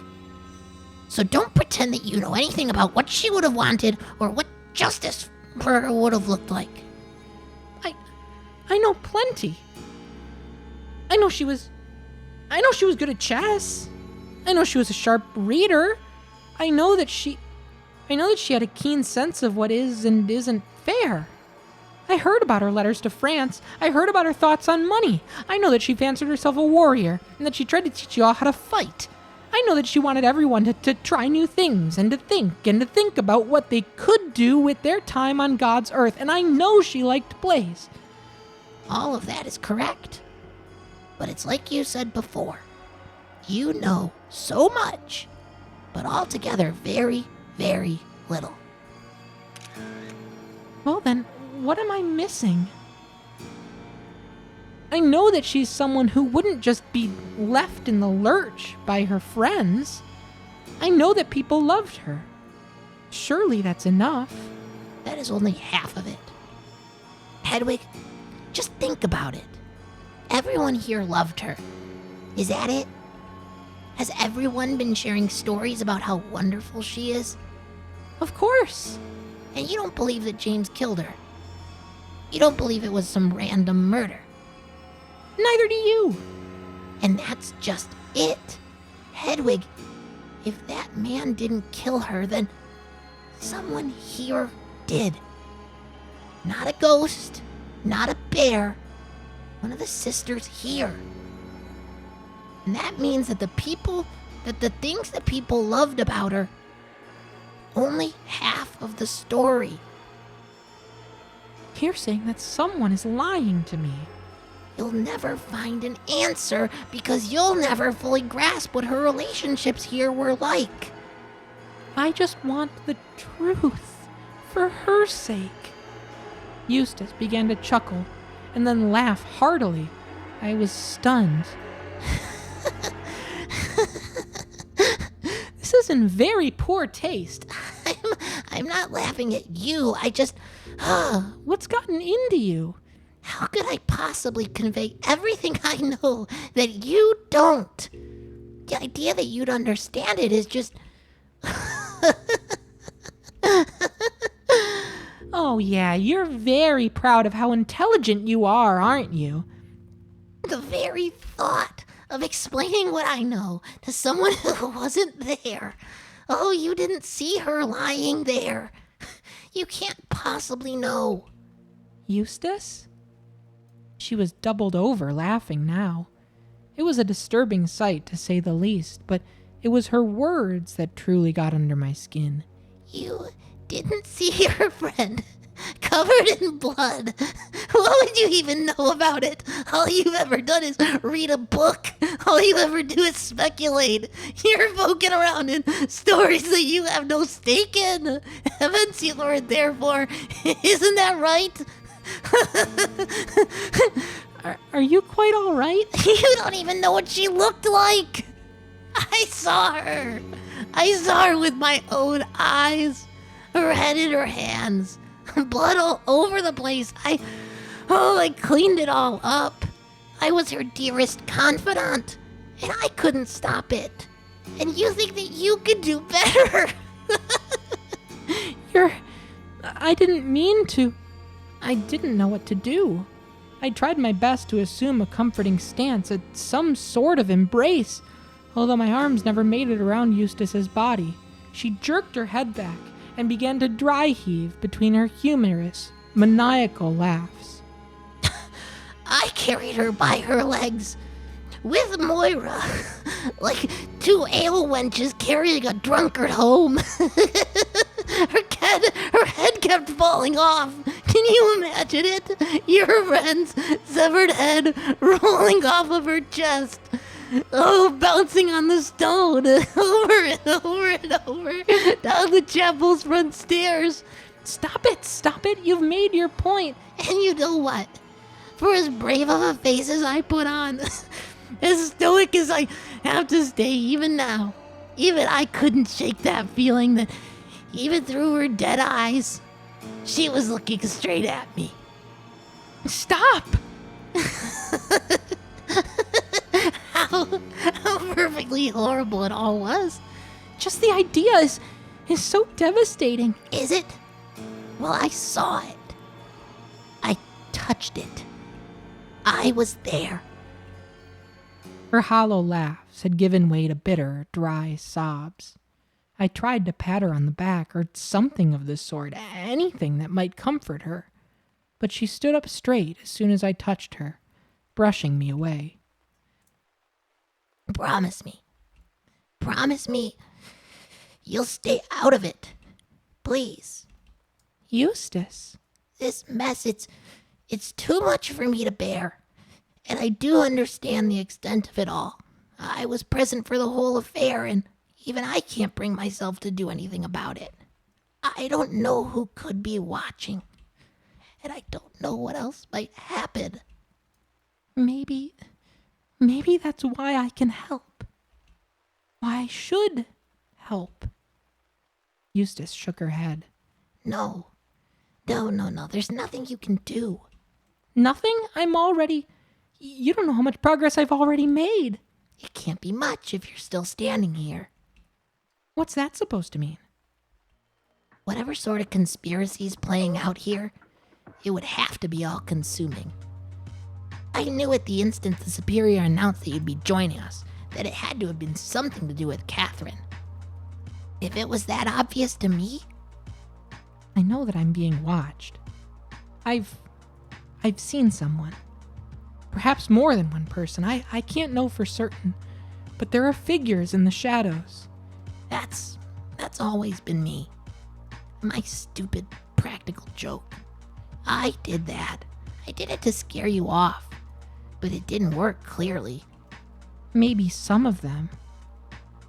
So don't pretend that you know anything about what she would have wanted or what justice for her would have looked like. I know plenty. I know she was good at chess. I know she was a sharp reader. I know that she had a keen sense of what is and isn't fair. I heard about her letters to France. I heard about her thoughts on money. I know that she fancied herself a warrior and that she tried to teach you all how to fight. I know that she wanted everyone to try new things and to think about what they could do with their time on God's earth. And I know she liked plays. All of that is correct. But it's like you said before. You know so much, but altogether very, very little. Well then, what am I missing? I know that she's someone who wouldn't just be left in the lurch by her friends. I know that people loved her. Surely that's enough. That is only half of it. Hedwig, just think about it. Everyone here loved her. Is that it? Has everyone been sharing stories about how wonderful she is? Of course. And you don't believe that James killed her. You don't believe it was some random murder. Neither do you. And that's just it. Hedwig, if that man didn't kill her, then Someone here did. Not a ghost, not a bear. One of the sisters here. And that means that the things that people loved about her, only half of the story. You're saying that someone is lying to me. You'll never find an answer because you'll never fully grasp what her relationships here were like. I just want the truth, for her sake. Eustace began to chuckle, and then laugh heartily. I was stunned. This is in very poor taste. I'm not laughing at you. What's gotten into you? How could I possibly convey everything I know that you don't? The idea that you'd understand it is just... Oh yeah, you're very proud of how intelligent you are, aren't you? The very thought of explaining what I know to someone who wasn't there. Oh, you didn't see her lying there. You can't possibly know. Eustace? She was doubled over laughing now. It was a disturbing sight, to say the least, but it was her words that truly got under my skin. You didn't see your friend covered in blood. What would you even know about it? All you've ever done is read a book. All you ever do is speculate. You're poking around in stories that you have no stake in. Heavens, you weren't there for. Isn't that right? Are you quite all right? You don't even know what she looked like. I saw her. I saw her with my own eyes. Her head in her hands. Blood all over the place. I cleaned it all up. I was her dearest confidant, and I couldn't stop it. And you think that you could do better? I didn't mean to. I didn't know what to do. I tried my best to assume a comforting stance, some sort of embrace, although my arms never made it around Eustace's body. She jerked her head back and began to dry heave between her humorous, maniacal laughs. I carried her by her legs with Moira, like two ale wenches carrying a drunkard home. Her head kept falling off. Can you imagine it? Your friend's severed head rolling off of her chest. Oh, bouncing on the stone over and over and over down the chapel's front stairs. Stop it, you've made your point. And you know what? For as brave of a face as I put on, as stoic as I have to stay even now, even I couldn't shake that feeling that even through her dead eyes, she was looking straight at me. Stop! How perfectly horrible it all was. Just the idea is so devastating. Is it? Well, I saw it. I touched it. I was there. Her hollow laughs had given way to bitter, dry sobs. I tried to pat her on the back or something of the sort, anything that might comfort her. But she stood up straight as soon as I touched her, brushing me away. Promise me you'll stay out of it. Please. Eustace. This mess, it's too much for me to bear. And I do understand the extent of it all. I was present for the whole affair, and even I can't bring myself to do anything about it. I don't know who could be watching, and I don't know what else might happen. Maybe that's why I can help. Why I should help. Eustace shook her head. No. There's nothing you can do. Nothing? You don't know how much progress I've already made. It can't be much if you're still standing here. What's that supposed to mean? Whatever sort of conspiracy's playing out here, it would have to be all-consuming. I knew at the instant the Superior announced that you'd be joining us that it had to have been something to do with Catherine. If it was that obvious to me, I know that I'm being watched. I've seen someone. Perhaps more than one person. I can't know for certain. But there are figures in the shadows. That's always been me. My stupid practical joke. I did that. I did it to scare you off. But it didn't work, clearly. Maybe some of them.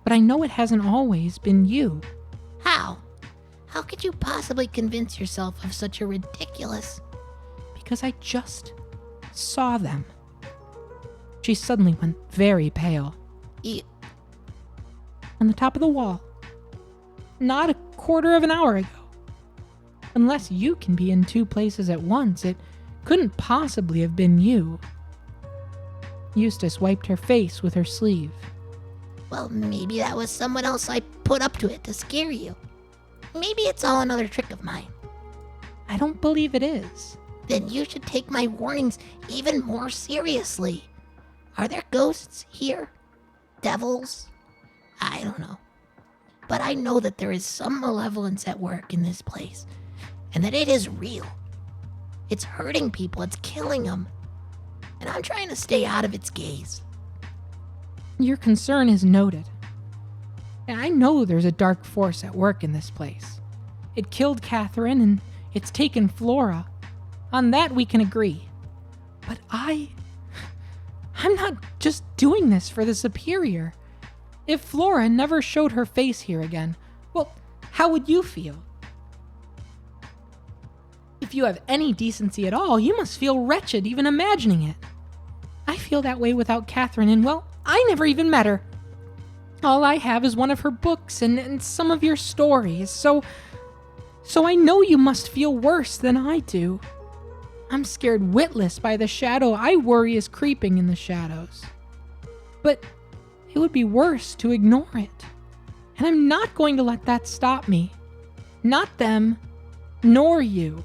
But I know it hasn't always been you. How? How could you possibly convince yourself of such a ridiculous... Because I just saw them. She suddenly went very pale. On the top of the wall. Not a quarter of an hour ago. Unless you can be in two places at once, it couldn't possibly have been you. Eustace wiped her face with her sleeve. Well, maybe that was someone else I put up to it to scare you. Maybe it's all another trick of mine. I don't believe it is. Then you should take my warnings even more seriously. Are there ghosts here? Devils? I don't know. But I know that there is some malevolence at work in this place, and that it is real. It's hurting people, it's killing them, and I'm trying to stay out of its gaze. Your concern is noted. And I know there's a dark force at work in this place. It killed Catherine, and it's taken Flora. On that we can agree. But I'm not just doing this for the Superior. If Flora never showed her face here again, well, how would you feel? If you have any decency at all, you must feel wretched even imagining it. I feel that way without Catherine, and well, I never even met her. All I have is one of her books and some of your stories, so I know you must feel worse than I do. I'm scared witless by the shadow I worry is creeping in the shadows. But it would be worse to ignore it. And I'm not going to let that stop me. Not them, nor you.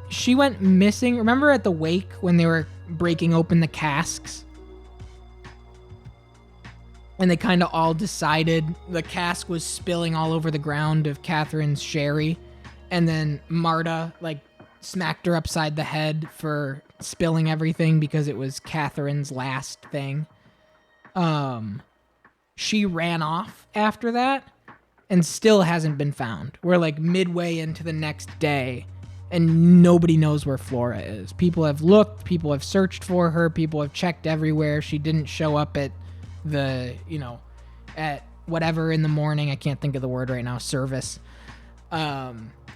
She went missing. Remember at the wake when they were breaking open the casks? And they kind of all decided the cask was spilling all over the ground of Catherine's sherry. And then Marta, smacked her upside the head for spilling everything because it was Catherine's last thing. She ran off after that and still hasn't been found. We're midway into the next day and nobody knows where Flora is. People have looked, people have searched for her, people have checked everywhere. She didn't show up at at whatever in the morning, I can't think of the word right now, service.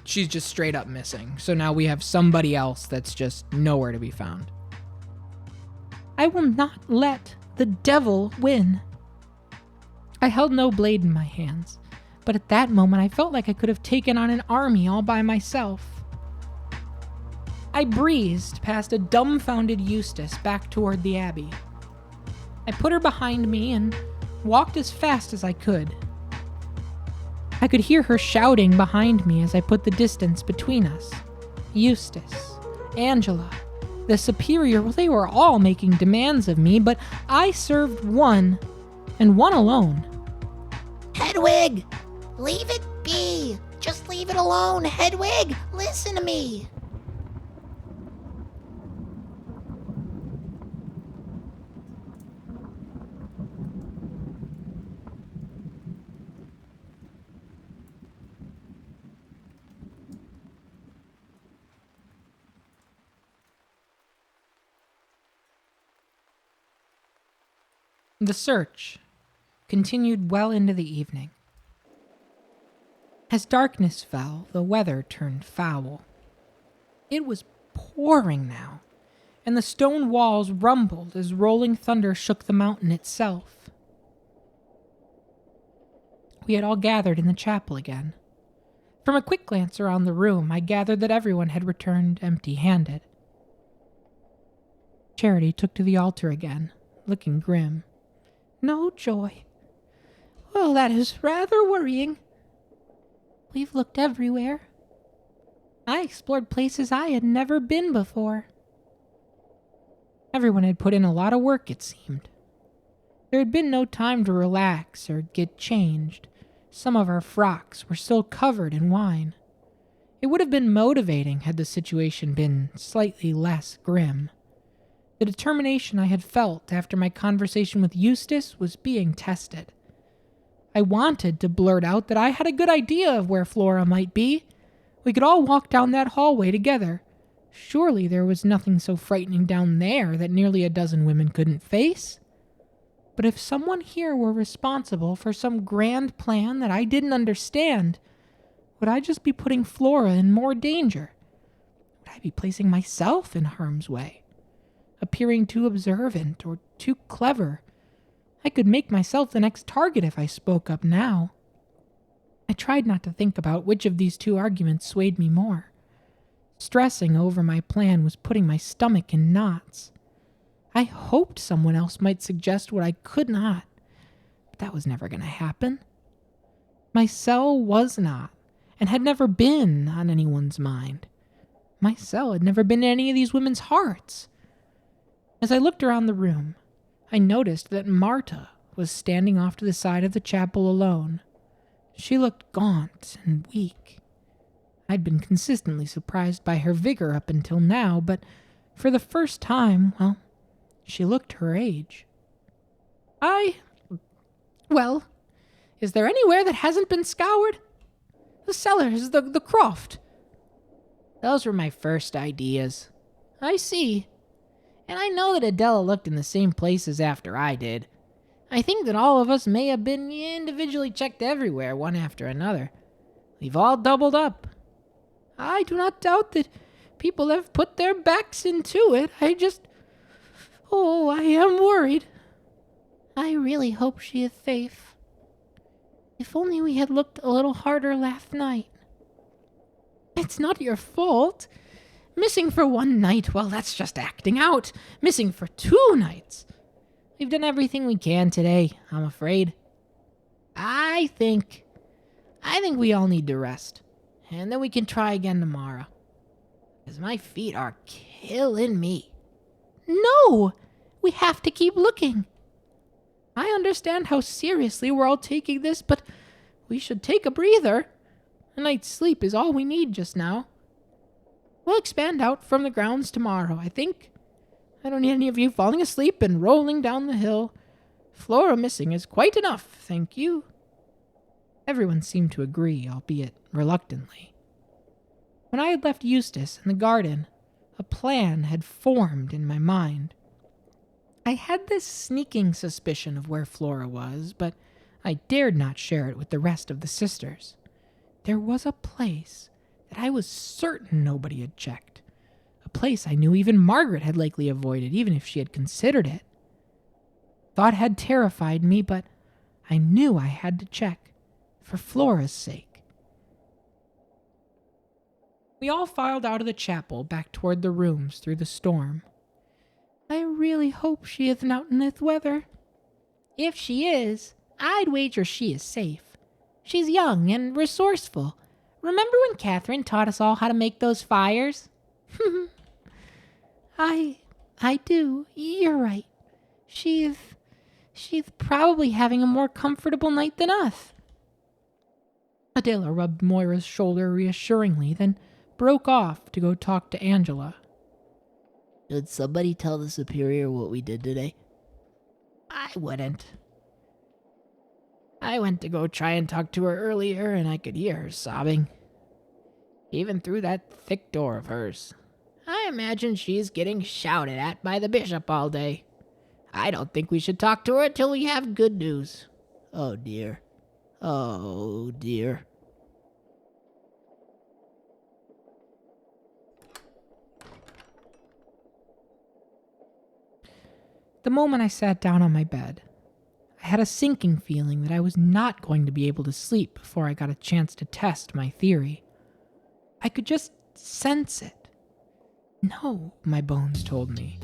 She's just straight up missing. So now we have somebody else that's just nowhere to be found. I will not let the devil win. I held no blade in my hands, but at that moment I felt like I could have taken on an army all by myself. I breezed past a dumbfounded Eustace back toward the Abbey. I put her behind me and walked as fast as I could. I could hear her shouting behind me as I put the distance between us. Eustace, Angela, the Superior, well, they were all making demands of me, but I served one, and one alone. Hedwig! Leave it be! Just leave it alone, Hedwig! Listen to me! The search continued well into the evening. As darkness fell, the weather turned foul. It was pouring now, and the stone walls rumbled as rolling thunder shook the mountain itself. We had all gathered in the chapel again. From a quick glance around the room, I gathered that everyone had returned empty-handed. Charity took to the altar again, looking grim. No joy. Well, that is rather worrying. We've looked everywhere. I explored places I had never been before. Everyone had put in a lot of work, it seemed. There had been no time to relax or get changed. Some of our frocks were still covered in wine. It would have been motivating had the situation been slightly less grim. The determination I had felt after my conversation with Eustace was being tested. I wanted to blurt out that I had a good idea of where Flora might be. We could all walk down that hallway together. Surely there was nothing so frightening down there that nearly a dozen women couldn't face. But if someone here were responsible for some grand plan that I didn't understand, would I just be putting Flora in more danger? Would I be placing myself in harm's way? Appearing too observant or too clever? I could make myself the next target if I spoke up now. I tried not to think about which of these two arguments swayed me more. Stressing over my plan was putting my stomach in knots. I hoped someone else might suggest what I could not, but that was never going to happen. My cell was not, and had never been on anyone's mind. My cell had never been in any of these women's hearts. As I looked around the room, I noticed that Marta was standing off to the side of the chapel alone. She looked gaunt and weak. I'd been consistently surprised by her vigor up until now, but for the first time, well, she looked her age. Well, is there anywhere that hasn't been scoured? The cellars, the croft. Those were my first ideas. I see. And I know that Adela looked in the same places after I did. I think that all of us may have been individually checked everywhere, one after another. We've all doubled up. I do not doubt that people have put their backs into it. I am worried. I really hope she is safe. If only we had looked a little harder last night. It's not your fault. Missing for one night, well, that's just acting out. Missing for 2 nights. We've done everything we can today, I'm afraid. I think we all need to rest. And then we can try again tomorrow. Because my feet are killing me. No! We have to keep looking. I understand how seriously we're all taking this, but we should take a breather. A night's sleep is all we need just now. We'll expand out from the grounds tomorrow, I think. I don't need any of you falling asleep and rolling down the hill. Flora missing is quite enough, thank you. Everyone seemed to agree, albeit reluctantly. When I had left Eustace in the garden, a plan had formed in my mind. I had this sneaking suspicion of where Flora was, but I dared not share it with the rest of the sisters. There was a place that I was certain nobody had checked. A place I knew even Margaret had likely avoided, even if she had considered it. Thought had terrified me, but I knew I had to check, for Flora's sake. We all filed out of the chapel back toward the rooms through the storm. I really hope she isn't out in this weather. If she is, I'd wager she is safe. She's young and resourceful. Remember when Catherine taught us all how to make those fires? I do. You're right. She's probably having a more comfortable night than us. Adela rubbed Moira's shoulder reassuringly, then broke off to go talk to Angela. Did somebody tell the Superior what we did today? I wouldn't. I went to go try and talk to her earlier, and I could hear her sobbing. Even through that thick door of hers. I imagine she's getting shouted at by the bishop all day. I don't think we should talk to her till we have good news. Oh dear. Oh dear. The moment I sat down on my bed, I had a sinking feeling that I was not going to be able to sleep before I got a chance to test my theory. I could just sense it. No, my bones told me.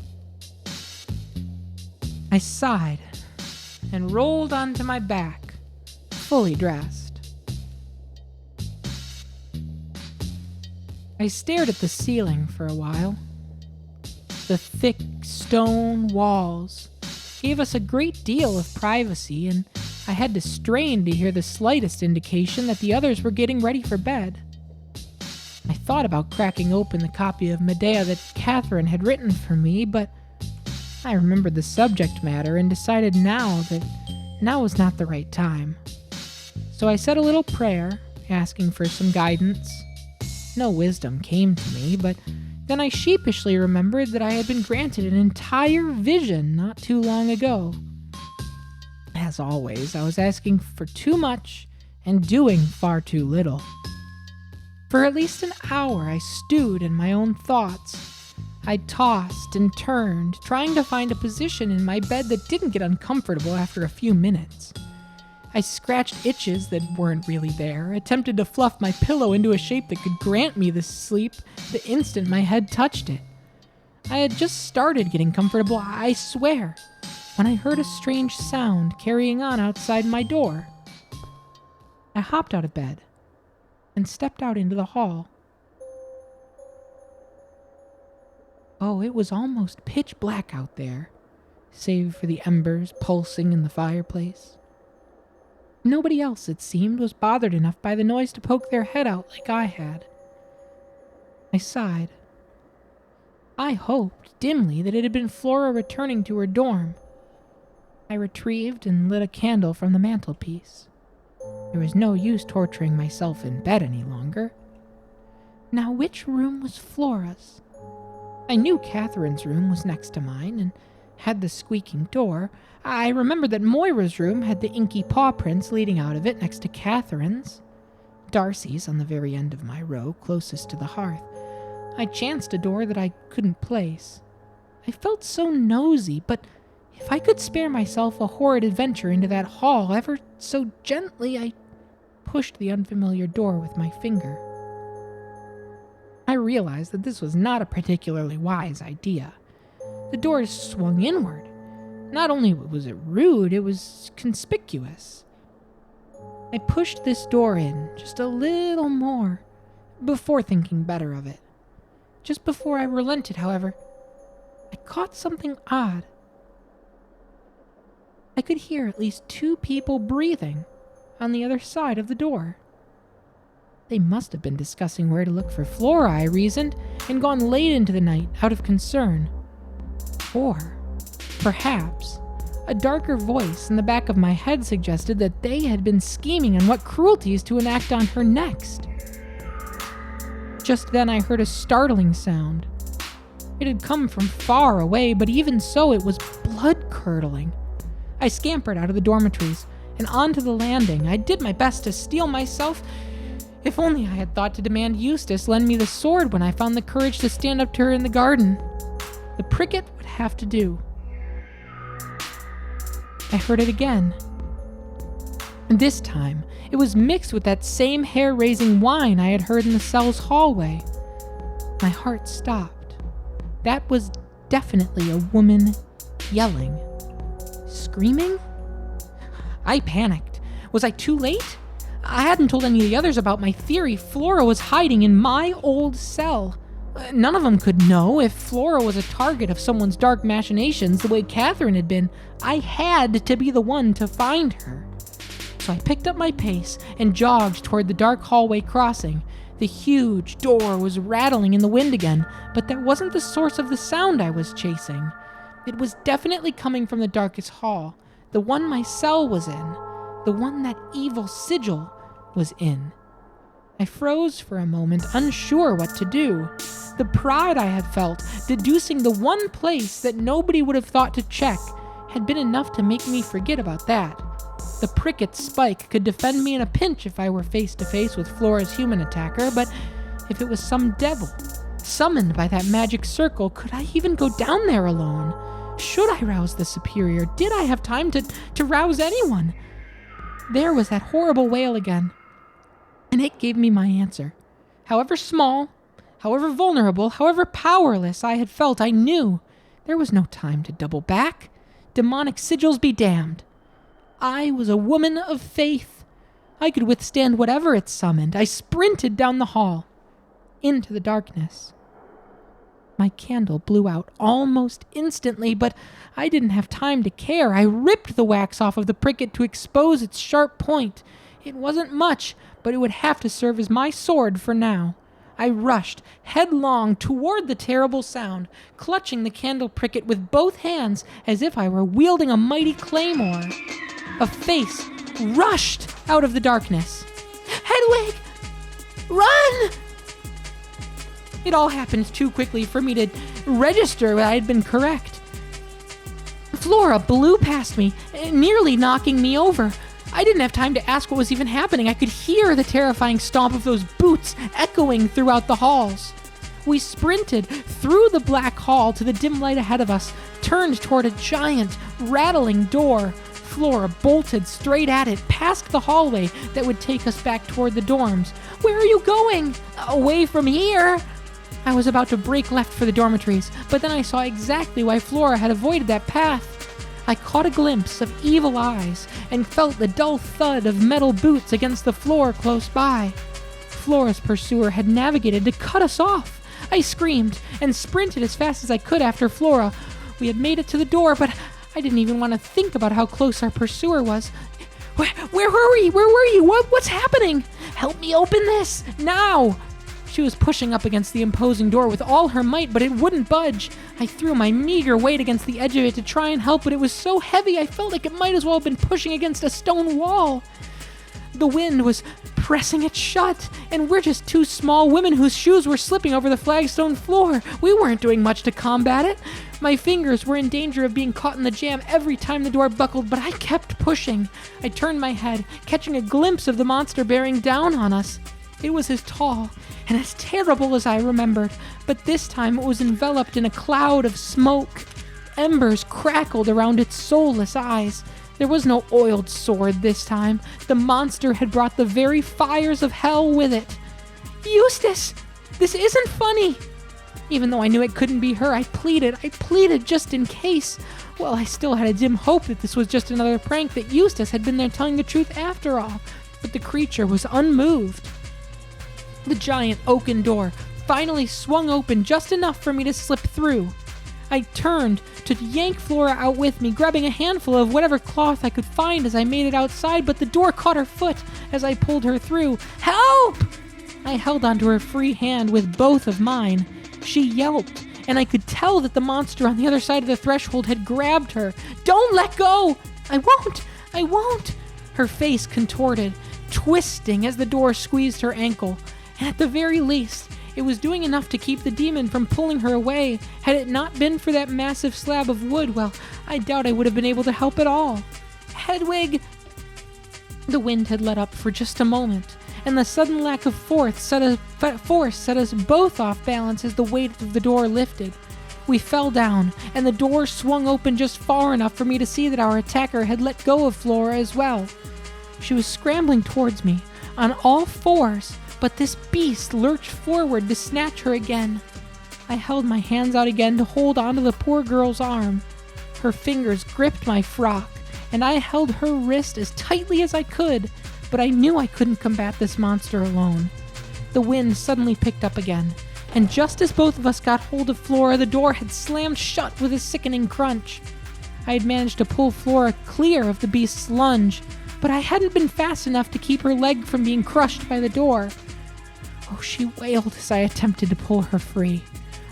I sighed and rolled onto my back, fully dressed. I stared at the ceiling for a while. The thick stone walls gave us a great deal of privacy, and I had to strain to hear the slightest indication that the others were getting ready for bed. I thought about cracking open the copy of Medea that Catherine had written for me, but I remembered the subject matter and decided now that now was not the right time. So I said a little prayer, asking for some guidance. No wisdom came to me, but then I sheepishly remembered that I had been granted an entire vision not too long ago. As always, I was asking for too much and doing far too little. For at least an hour, I stewed in my own thoughts. I tossed and turned, trying to find a position in my bed that didn't get uncomfortable after a few minutes. I scratched itches that weren't really there, attempted to fluff my pillow into a shape that could grant me the sleep the instant my head touched it. I had just started getting comfortable, I swear, when I heard a strange sound carrying on outside my door. I hopped out of bed and stepped out into the hall. Oh, it was almost pitch black out there, save for the embers pulsing in the fireplace. Nobody else, it seemed, was bothered enough by the noise to poke their head out like I had. I sighed. I hoped, dimly, that it had been Flora returning to her dorm. I retrieved and lit a candle from the mantelpiece. There was no use torturing myself in bed any longer. Now, which room was Flora's? I knew Catherine's room was next to mine and had the squeaking door. I remembered that Moira's room had the inky paw prints leading out of it next to Catherine's. Darcy's on the very end of my row, closest to the hearth. I chanced a door that I couldn't place. I felt so nosy, but if I could spare myself a horrid adventure into that hall ever so gently, I pushed the unfamiliar door with my finger. I realized that this was not a particularly wise idea. The door swung inward. Not only was it rude, it was conspicuous. I pushed this door in just a little more before thinking better of it. Just before I relented, however, I caught something odd. I could hear at least 2 people breathing on the other side of the door. They must have been discussing where to look for Flora, I reasoned, and gone late into the night out of concern. Or, perhaps, a darker voice in the back of my head suggested that they had been scheming on what cruelties to enact on her next. Just then I heard a startling sound. It had come from far away, but even so it was blood-curdling. I scampered out of the dormitories and onto the landing. I did my best to steel myself. If only I had thought to demand Eustace lend me the sword when I found the courage to stand up to her in the garden. The pricket would have to do. I heard it again. And this time, it was mixed with that same hair-raising whine I had heard in the cell's hallway. My heart stopped. That was definitely a woman yelling. Screaming? I panicked. Was I too late? I hadn't told any of the others about my theory. Flora was hiding in my old cell. None of them could know. If Flora was a target of someone's dark machinations the way Catherine had been, I had to be the one to find her. So I picked up my pace and jogged toward the dark hallway crossing. The huge door was rattling in the wind again, but that wasn't the source of the sound I was chasing. It was definitely coming from the darkest hall, the one my cell was in, the one that evil sigil was in. I froze for a moment, unsure what to do. The pride I had felt, deducing the one place that nobody would have thought to check, had been enough to make me forget about that. The pricket spike could defend me in a pinch if I were face to face with Flora's human attacker, but if it was some devil, summoned by that magic circle, could I even go down there alone? Should I rouse the superior? Did I have time to rouse anyone? There was that horrible wail again, and it gave me my answer. However small, however vulnerable, however powerless I had felt, I knew there was no time to double back. Demonic sigils be damned. I was a woman of faith. I could withstand whatever it summoned. I sprinted down the hall, into the darkness. My candle blew out almost instantly, but I didn't have time to care. I ripped the wax off of the pricket to expose its sharp point. It wasn't much, but it would have to serve as my sword for now. I rushed headlong toward the terrible sound, clutching the candle pricket with both hands as if I were wielding a mighty claymore. A face rushed out of the darkness. "Hedwig! Run!" It all happened too quickly for me to register I had been correct. Flora blew past me, nearly knocking me over. I didn't have time to ask what was even happening. I could hear the terrifying stomp of those boots echoing throughout the halls. We sprinted through the black hall to the dim light ahead of us, turned toward a giant, rattling door. Flora bolted straight at it, past the hallway that would take us back toward the dorms. "Where are you going?" "Away from here." I was about to break left for the dormitories, but then I saw exactly why Flora had avoided that path. I caught a glimpse of evil eyes and felt the dull thud of metal boots against the floor close by. Flora's pursuer had navigated to cut us off. I screamed and sprinted as fast as I could after Flora. We had made it to the door, but I didn't even want to think about how close our pursuer was. Where were you? Where were you? What's happening? "Help me open this, now!" She was pushing up against the imposing door with all her might, but it wouldn't budge. I threw my meager weight against the edge of it to try and help, but it was so heavy I felt like it might as well have been pushing against a stone wall. The wind was pressing it shut, and we're just two small women whose shoes were slipping over the flagstone floor. We weren't doing much to combat it. My fingers were in danger of being caught in the jam every time the door buckled, but I kept pushing. I turned my head, catching a glimpse of the monster bearing down on us. It was as tall and as terrible as I remembered, but this time it was enveloped in a cloud of smoke. Embers crackled around its soulless eyes. There was no oiled sword this time. The monster had brought the very fires of hell with it. "Eustace, this isn't funny." Even though I knew it couldn't be her, I pleaded just in case. Well, I still had a dim hope that this was just another prank, that Eustace had been there telling the truth after all. But the creature was unmoved. The giant oaken door finally swung open just enough for me to slip through. I turned to yank Flora out with me, grabbing a handful of whatever cloth I could find as I made it outside, but the door caught her foot as I pulled her through. "Help!" I held onto her free hand with both of mine. She yelped, and I could tell that the monster on the other side of the threshold had grabbed her. "Don't let go!" I won't! Her face contorted, twisting as the door squeezed her ankle. And at the very least, it was doing enough to keep the demon from pulling her away. Had it not been for that massive slab of wood, well, I doubt I would have been able to help at all. "Hedwig!" The wind had let up for just a moment, and the sudden lack of force set us both off balance as the weight of the door lifted. We fell down, and the door swung open just far enough for me to see that our attacker had let go of Flora as well. She was scrambling towards me, on all fours, but this beast lurched forward to snatch her again. I held my hands out again to hold onto the poor girl's arm. Her fingers gripped my frock, and I held her wrist as tightly as I could, but I knew I couldn't combat this monster alone. The wind suddenly picked up again, and just as both of us got hold of Flora, the door had slammed shut with a sickening crunch. I had managed to pull Flora clear of the beast's lunge, but I hadn't been fast enough to keep her leg from being crushed by the door. Oh, she wailed as I attempted to pull her free.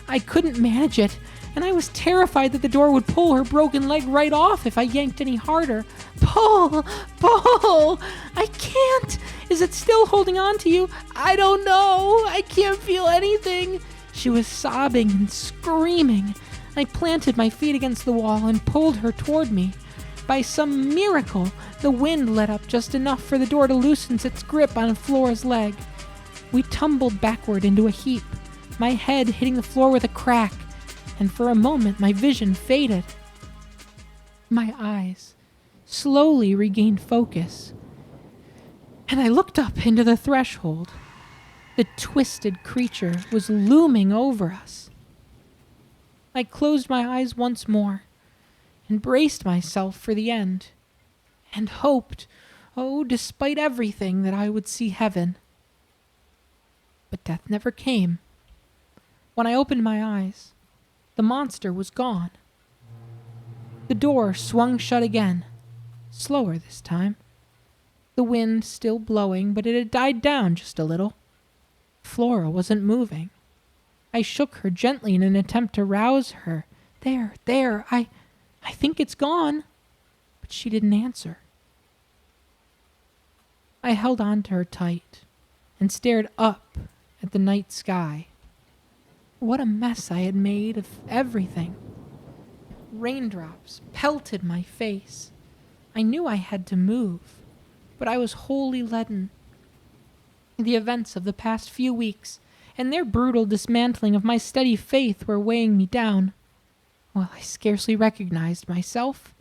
I couldn't manage it, and I was terrified that the door would pull her broken leg right off if I yanked any harder. "Pull! Pull! I can't! Is it still holding on to you? I don't know! I can't feel anything!" She was sobbing and screaming. I planted my feet against the wall and pulled her toward me. By some miracle, the wind let up just enough for the door to loosen its grip on Flora's leg. We tumbled backward into a heap, my head hitting the floor with a crack, and for a moment my vision faded. My eyes slowly regained focus, and I looked up into the threshold. The twisted creature was looming over us. I closed my eyes once more and braced myself for the end, and hoped, despite everything, that I would see heaven. But death never came. When I opened my eyes, The monster was gone. The door swung shut again, slower this time. The wind still blowing, but it had died down just a little. Flora wasn't moving. I shook her gently in an attempt to rouse her. There, I think it's gone. But she didn't answer. I held on to her tight and stared up at the night sky. What a mess I had made of everything. Raindrops pelted my face. I knew I had to move, but I was wholly leaden. The events of the past few weeks and their brutal dismantling of my steady faith were weighing me down. Well, I scarcely recognized myself,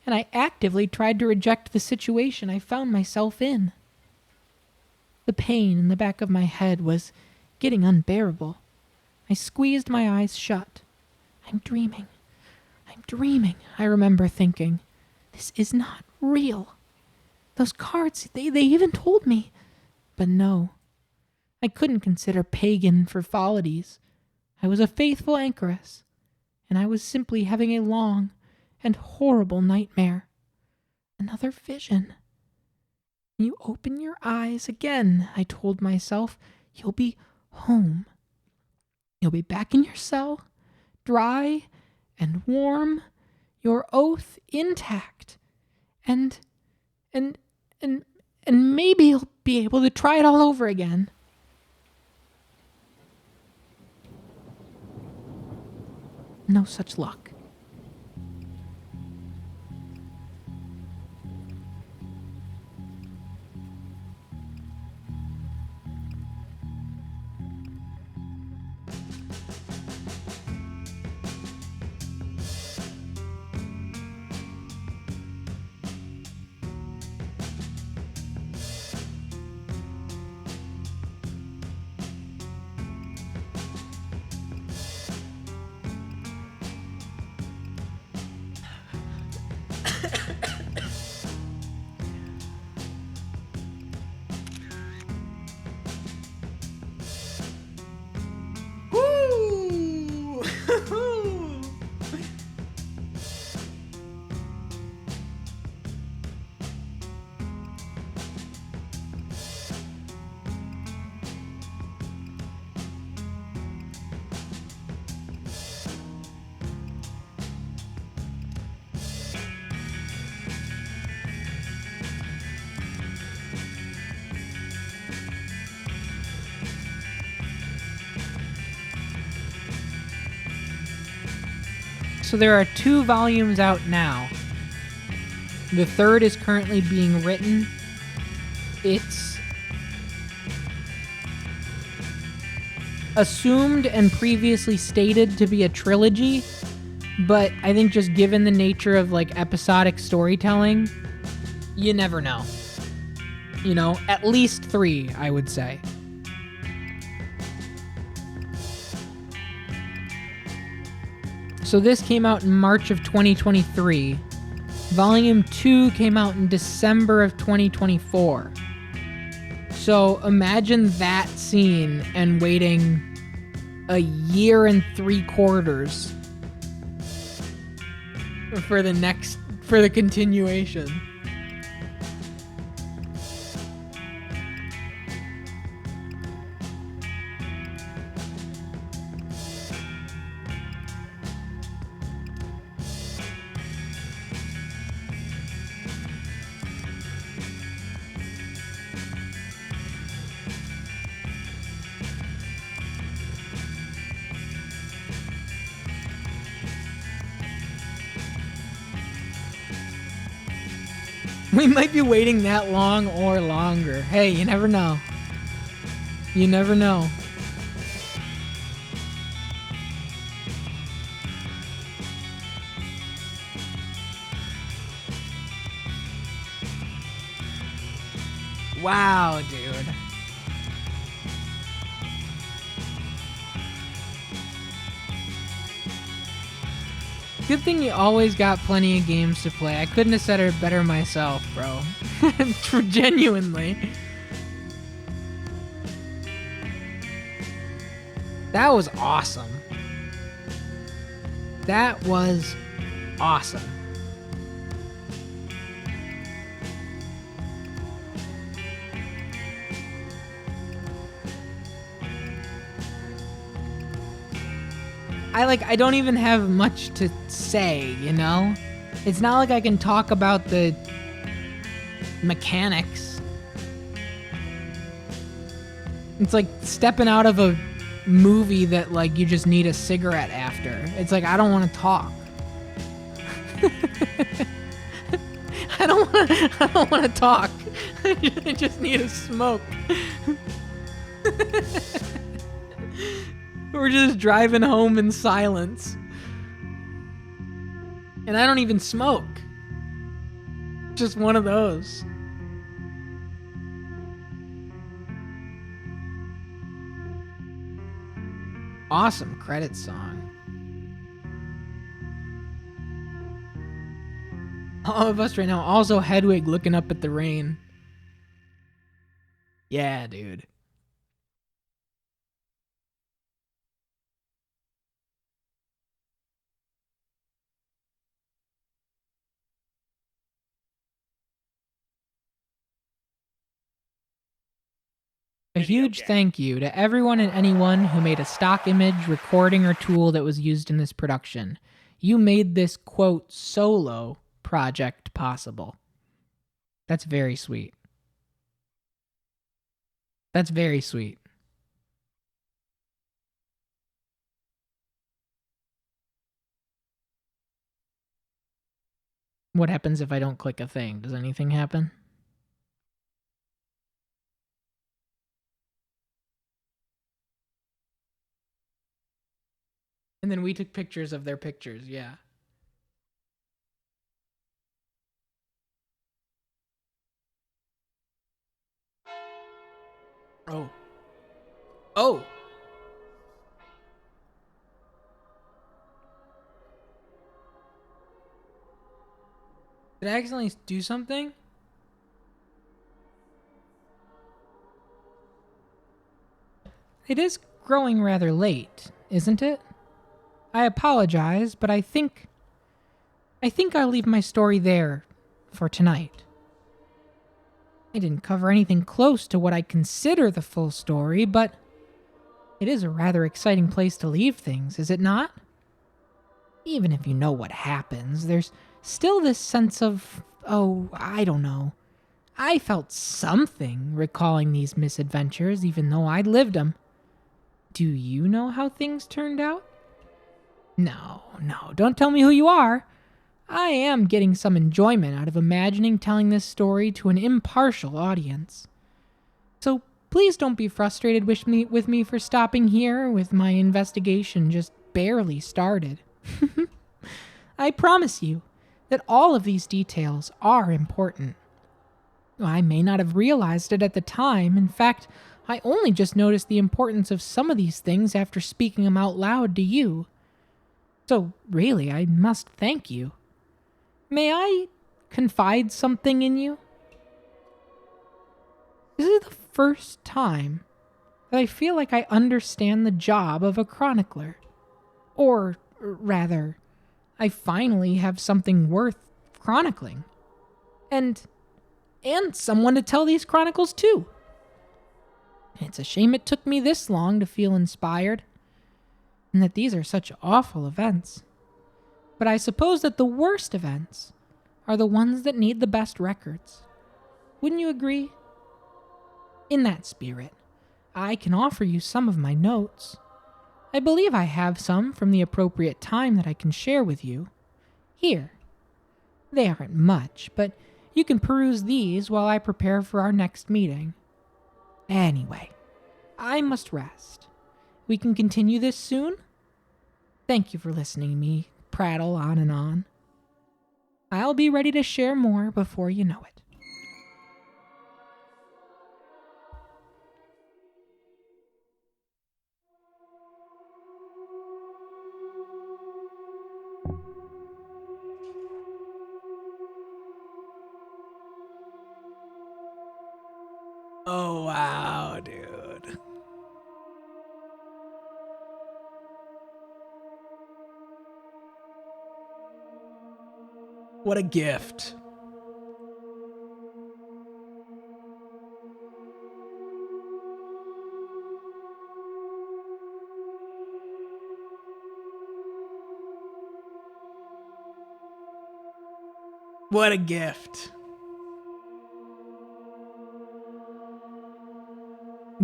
and I actively tried to reject the situation I found myself in. The pain in the back of my head was getting unbearable. I squeezed my eyes shut. I'm dreaming, I remember thinking. This is not real. Those cards, they even told me. But no, I couldn't consider pagan frivolities. I was a faithful anchoress, and I was simply having a long and horrible nightmare. Another vision. You open your eyes again, I told myself. You'll be home. You'll be back in your cell, dry and warm, your oath intact, and maybe you'll be able to try it all over again. No such luck. So there are 2 volumes out now. The third is currently being written. It's assumed and previously stated to be a trilogy, but I think just given the nature of like episodic storytelling, you never know. You know, at least 3, I would say. So this came out in March of 2023. Volume 2 came out in December of 2024. So imagine that scene and waiting a year and 3/4 for the continuation. We might be waiting that long or longer. Hey, you never know. You never know. Wow, dude. Good thing you always got plenty of games to play. I couldn't have said it better myself, bro. Genuinely. That was awesome. That was awesome. I don't even have much to say, you know? It's not like I can talk about the mechanics. It's like stepping out of a movie that like you just need a cigarette after. It's like I don't want to talk. I don't want to talk. I just need a smoke. We're just driving home in silence. And I don't even smoke. Just one of those. Awesome credit song. All of us right now. Also Hedwig looking up at the rain. Yeah, dude. A huge thank you to everyone and anyone who made a stock image, recording, or tool that was used in this production. You made this, quote, solo project possible. That's very sweet. That's very sweet. What happens if I don't click a thing? Does anything happen? And then we took pictures of their pictures, yeah. Oh. Oh! Did I accidentally do something? It is growing rather late, isn't it? I apologize, but I think I'll leave my story there for tonight. I didn't cover anything close to what I consider the full story, but it is a rather exciting place to leave things, is it not? Even if you know what happens, there's still this sense of, oh, I don't know. I felt something recalling these misadventures, even though I'd lived them. Do you know how things turned out? No, don't tell me who you are. I am getting some enjoyment out of imagining telling this story to an impartial audience. So please don't be frustrated with me for stopping here with my investigation just barely started. I promise you that all of these details are important. I may not have realized it at the time. In fact, I only just noticed the importance of some of these things after speaking them out loud to you. So really, I must thank you. May I confide something in you? This is the first time that I feel like I understand the job of a chronicler. Or, rather, I finally have something worth chronicling. And someone to tell these chronicles to. It's a shame it took me this long to feel inspired, and that these are such awful events. But I suppose that the worst events are the ones that need the best records. Wouldn't you agree? In that spirit, I can offer you some of my notes. I believe I have some from the appropriate time that I can share with you. Here. They aren't much, but you can peruse these while I prepare for our next meeting. Anyway, I must rest. We can continue this soon? Thank you for listening to me prattle on and on. I'll be ready to share more before you know it. Oh, wow, dude. What a gift. What a gift.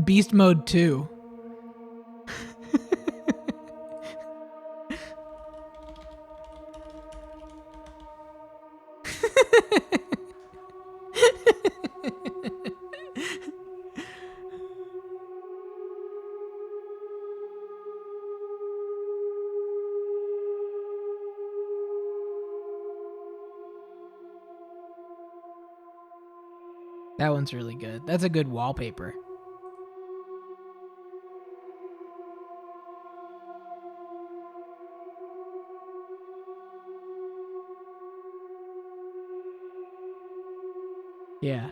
Beast Mode 2. That one's really good. That's a good wallpaper. Yeah.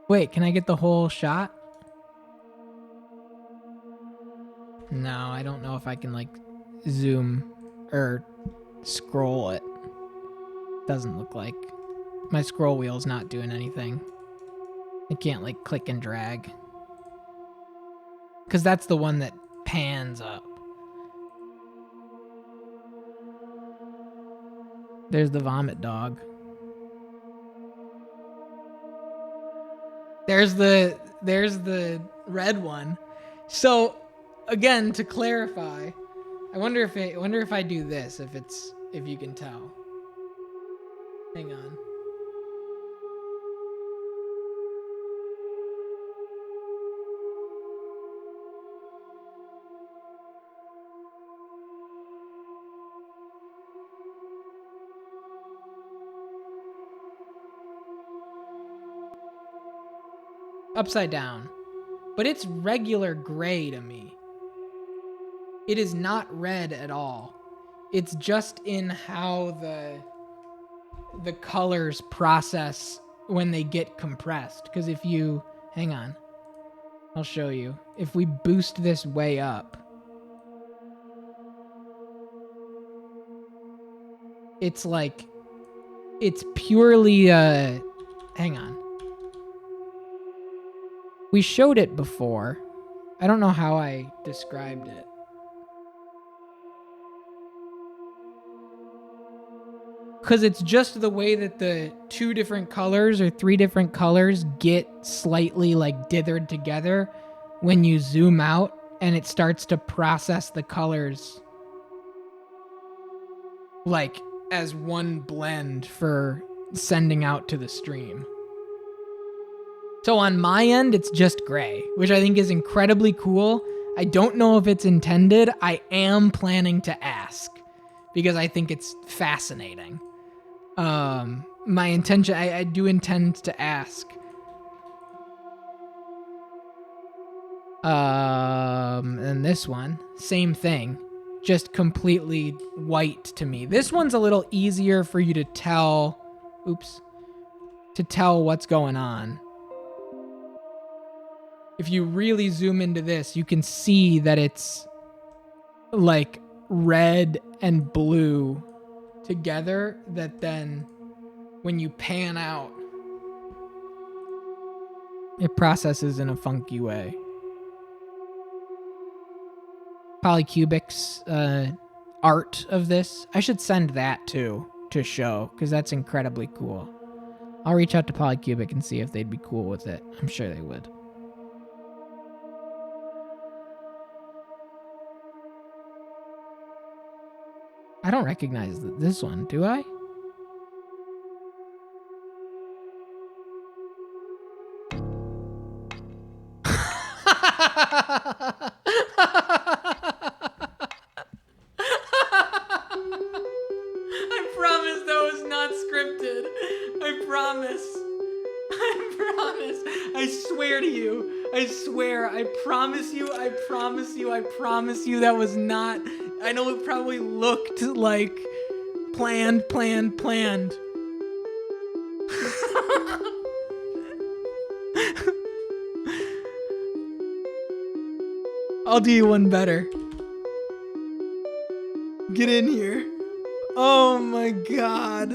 Wait, can I get the whole shot? No, I don't know if I can like zoom or scroll it. Doesn't look like. My scroll wheel's not doing anything. I can't like click and drag. Because that's the one that pans up. There's the vomit dog. There's the red one. So again, to clarify, I wonder if I do this, if you can tell. Hang on. Upside down. But it's regular gray to me. It is not red at all. It's just in how the colors process when they get compressed. Because if you... Hang on. I'll show you. If we boost this way up, it's like... It's purely... Hang on. We showed it before. I don't know how I described it. Because it's just the way that the two different colors or three different colors get slightly like dithered together when you zoom out and it starts to process the colors like as one blend for sending out to the stream. So on my end, it's just gray, which I think is incredibly cool. I don't know if it's intended. I am planning to ask because I think it's fascinating. My intention, I do intend to ask. And this one, same thing, just completely white to me. This one's a little easier for you to tell, to tell what's going on. If you really zoom into this, you can see that it's like red and blue together, that then when you pan out, it processes in a funky way. Polycubic's art of this, I should send that too to show, because that's incredibly cool. I'll reach out to Polycubic and see if they'd be cool with it. I'm sure they would. I don't recognize this one, do I? I promise that was not scripted. I promise. I promise. I swear to you. I swear. I promise you. I promise you. I promise you that was not... I know it probably looked like planned. I'll do you one better. Get in here. Oh my god.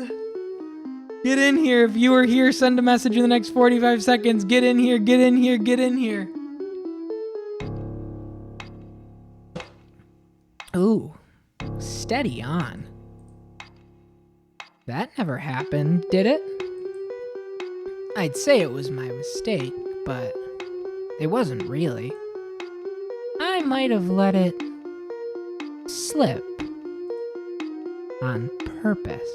Get in here. If you are here, send a message in the next 45 seconds. Get in here, get in here, get in here. Ooh, steady on. That never happened, did it? I'd say it was my mistake, but it wasn't really. I might have let it slip on purpose.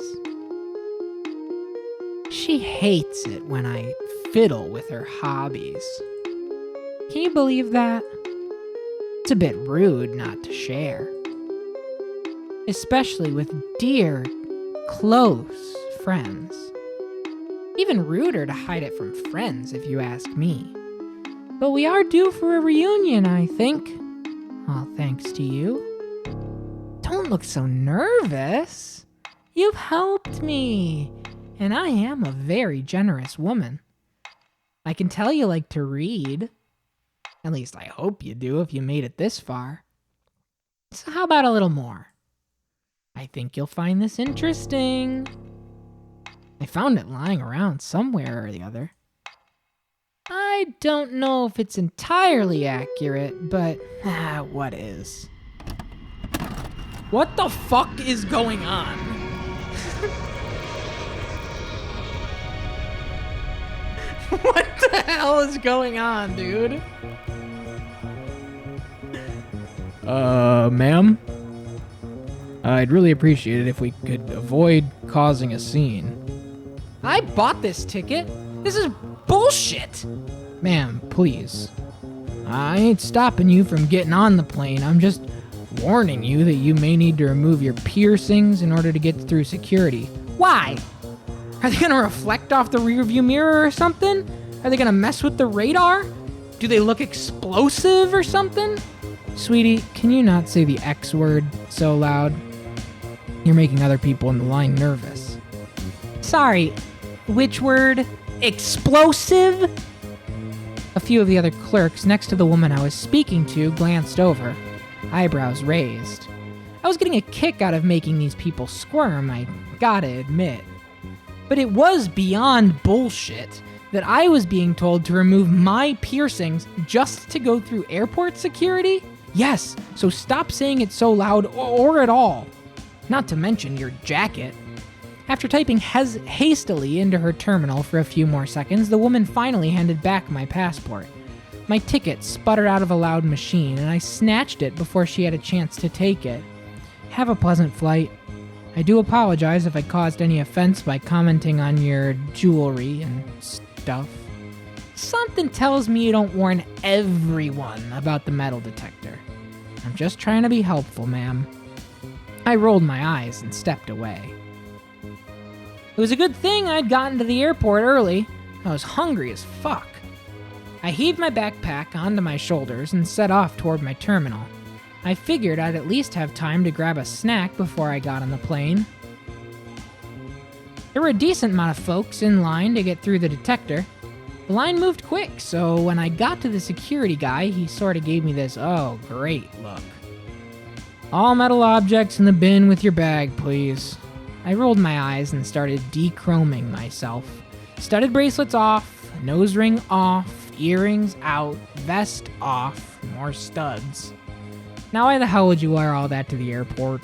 She hates it when I fiddle with her hobbies. Can you believe that? It's a bit rude not to share. Especially with dear, close friends. Even ruder to hide it from friends, if you ask me. But we are due for a reunion, I think. All thanks to you. Don't look so nervous. You've helped me. And I am a very generous woman. I can tell you like to read. At least I hope you do if you made it this far. So how about a little more? I think you'll find this interesting. I found it lying around somewhere or the other. I don't know if it's entirely accurate, but what is? What the fuck is going on? What the hell is going on, dude? Ma'am? I'd really appreciate it if we could avoid causing a scene. I bought this ticket. This is bullshit. Ma'am, please. I ain't stopping you from getting on the plane. I'm just warning you that you may need to remove your piercings in order to get through security. Why? Are they gonna reflect off the rearview mirror or something? Are they gonna mess with the radar? Do they look explosive or something? Sweetie, can you not say the X word so loud? You're making other people in the line nervous. Sorry, which word? Explosive? A few of the other clerks next to the woman I was speaking to glanced over, eyebrows raised. I was getting a kick out of making these people squirm, I gotta admit. But it was beyond bullshit that I was being told to remove my piercings just to go through airport security? Yes, so stop saying it so loud or at all. Not to mention your jacket. After typing hastily into her terminal for a few more seconds, the woman finally handed back my passport. My ticket sputtered out of a loud machine, and I snatched it before she had a chance to take it. Have a pleasant flight. I do apologize if I caused any offense by commenting on your jewelry and stuff. Something tells me you don't warn everyone about the metal detector. I'm just trying to be helpful, ma'am. I rolled my eyes and stepped away. It was a good thing I'd gotten to the airport early. I was hungry as fuck. I heaved my backpack onto my shoulders and set off toward my terminal. I figured I'd at least have time to grab a snack before I got on the plane. There were a decent amount of folks in line to get through the detector. The line moved quick, so when I got to the security guy, he sort of gave me this, oh, great look. All metal objects in the bin with your bag, please. I rolled my eyes and started dechroming myself. Studded bracelets off, nose ring off, earrings out, vest off, more studs. Now why the hell would you wear all that to the airport?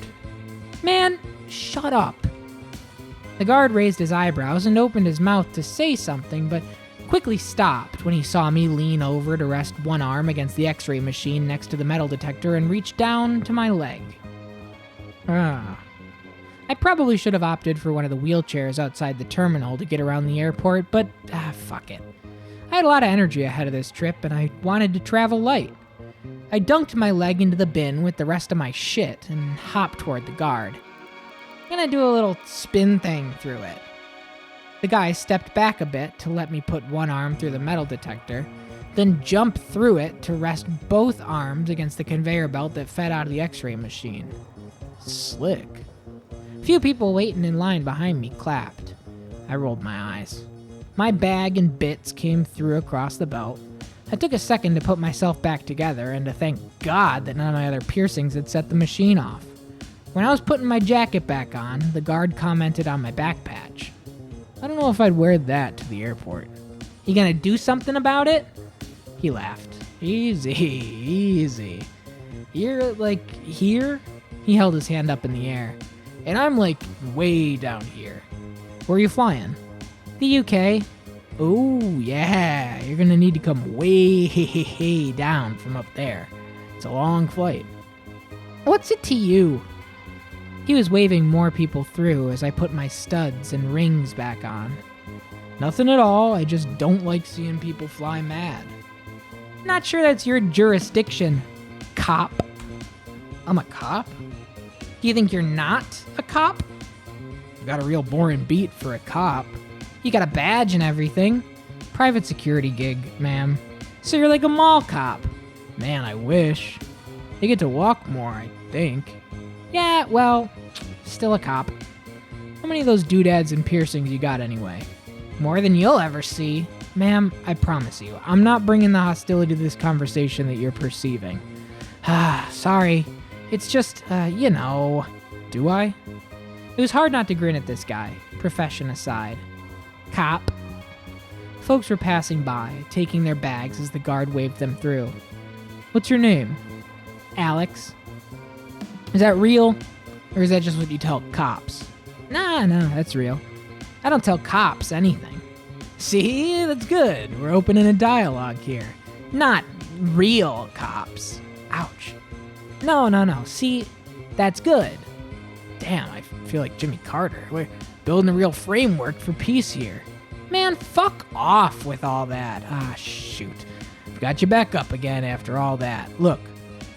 Man, shut up. The guard raised his eyebrows and opened his mouth to say something, but quickly stopped when he saw me lean over to rest one arm against the x-ray machine next to the metal detector and reach down to my leg. I probably should have opted for one of the wheelchairs outside the terminal to get around the airport, but fuck it. I had a lot of energy ahead of this trip, and I wanted to travel light. I dunked my leg into the bin with the rest of my shit and hopped toward the guard. Gonna do a little spin thing through it. The guy stepped back a bit to let me put one arm through the metal detector, then jump through it to rest both arms against the conveyor belt that fed out of the x-ray machine. Slick. Few people waiting in line behind me clapped. I rolled my eyes. My bag and bits came through across the belt. I took a second to put myself back together and to thank God that none of my other piercings had set the machine off. When I was putting my jacket back on, the guard commented on my back patch. I don't know if I'd wear that to the airport. You gonna do something about it? He laughed. Easy, easy. You're like here? He held his hand up in the air. And I'm like way down here. Where are you flying? The UK. Oh, yeah. You're gonna need to come way down from up there. It's a long flight. What's it to you? He was waving more people through as I put my studs and rings back on. Nothing at all. I just don't like seeing people fly mad. Not sure that's your jurisdiction, cop. I'm a cop? Do you think you're not a cop? You got a real boring beat for a cop. You got a badge and everything. Private security gig, ma'am. So you're like a mall cop. Man, I wish. You get to walk more, I think. Yeah, well, still a cop. How many of those doodads and piercings you got anyway? More than you'll ever see. Ma'am, I promise you, I'm not bringing the hostility to this conversation that you're perceiving. Sorry. It's just, Do I? It was hard not to grin at this guy, profession aside. Cop. Folks were passing by, taking their bags as the guard waved them through. What's your name? Alex. Is that real? Or is that just what you tell cops? Nah, that's real. I don't tell cops anything. See, that's good. We're opening a dialogue here. Not real cops. Ouch. No. See, that's good. Damn, I feel like Jimmy Carter. We're building a real framework for peace here. Man, fuck off with all that. Shoot. Got you back up again after all that. Look,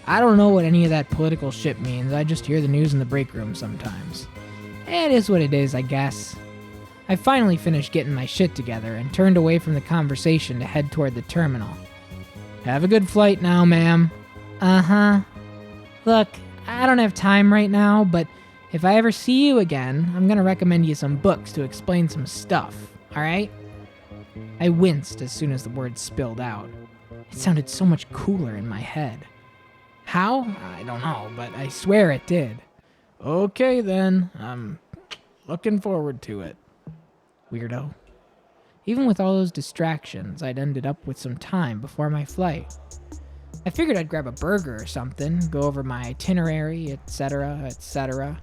I don't know what any of that political shit means. I just hear the news in the break room sometimes. It is what it is, I guess. I finally finished getting my shit together and turned away from the conversation to head toward the terminal. Have a good flight now, ma'am. Uh-huh. Look, I don't have time right now, but if I ever see you again, I'm gonna recommend you some books to explain some stuff, alright? I winced as soon as the words spilled out. It sounded so much cooler in my head. How? I don't know, but I swear it did. Okay then, I'm looking forward to it. Weirdo. Even with all those distractions, I'd ended up with some time before my flight. I figured I'd grab a burger or something, go over my itinerary, etc., etc.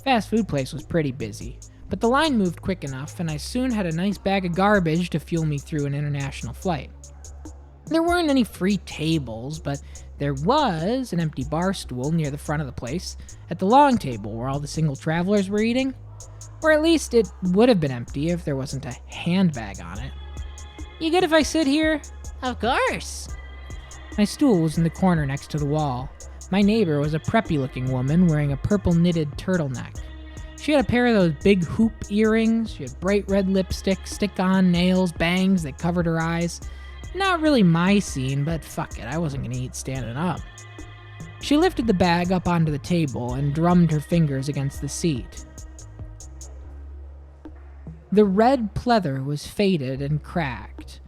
Fast food place was pretty busy, but the line moved quick enough and I soon had a nice bag of garbage to fuel me through an international flight. There weren't any free tables, but there was an empty bar stool near the front of the place, at the long table where all the single travelers were eating. Or at least it would have been empty if there wasn't a handbag on it. You good if I sit here? Of course. My stool was in the corner next to the wall. My neighbor was a preppy-looking woman wearing a purple knitted turtleneck. She had a pair of those big hoop earrings, she had bright red lipstick, stick-on nails, bangs that covered her eyes. Not really my scene, but fuck it, I wasn't gonna eat standing up. She lifted the bag up onto the table and drummed her fingers against the seat. The red pleather was faded and cracked,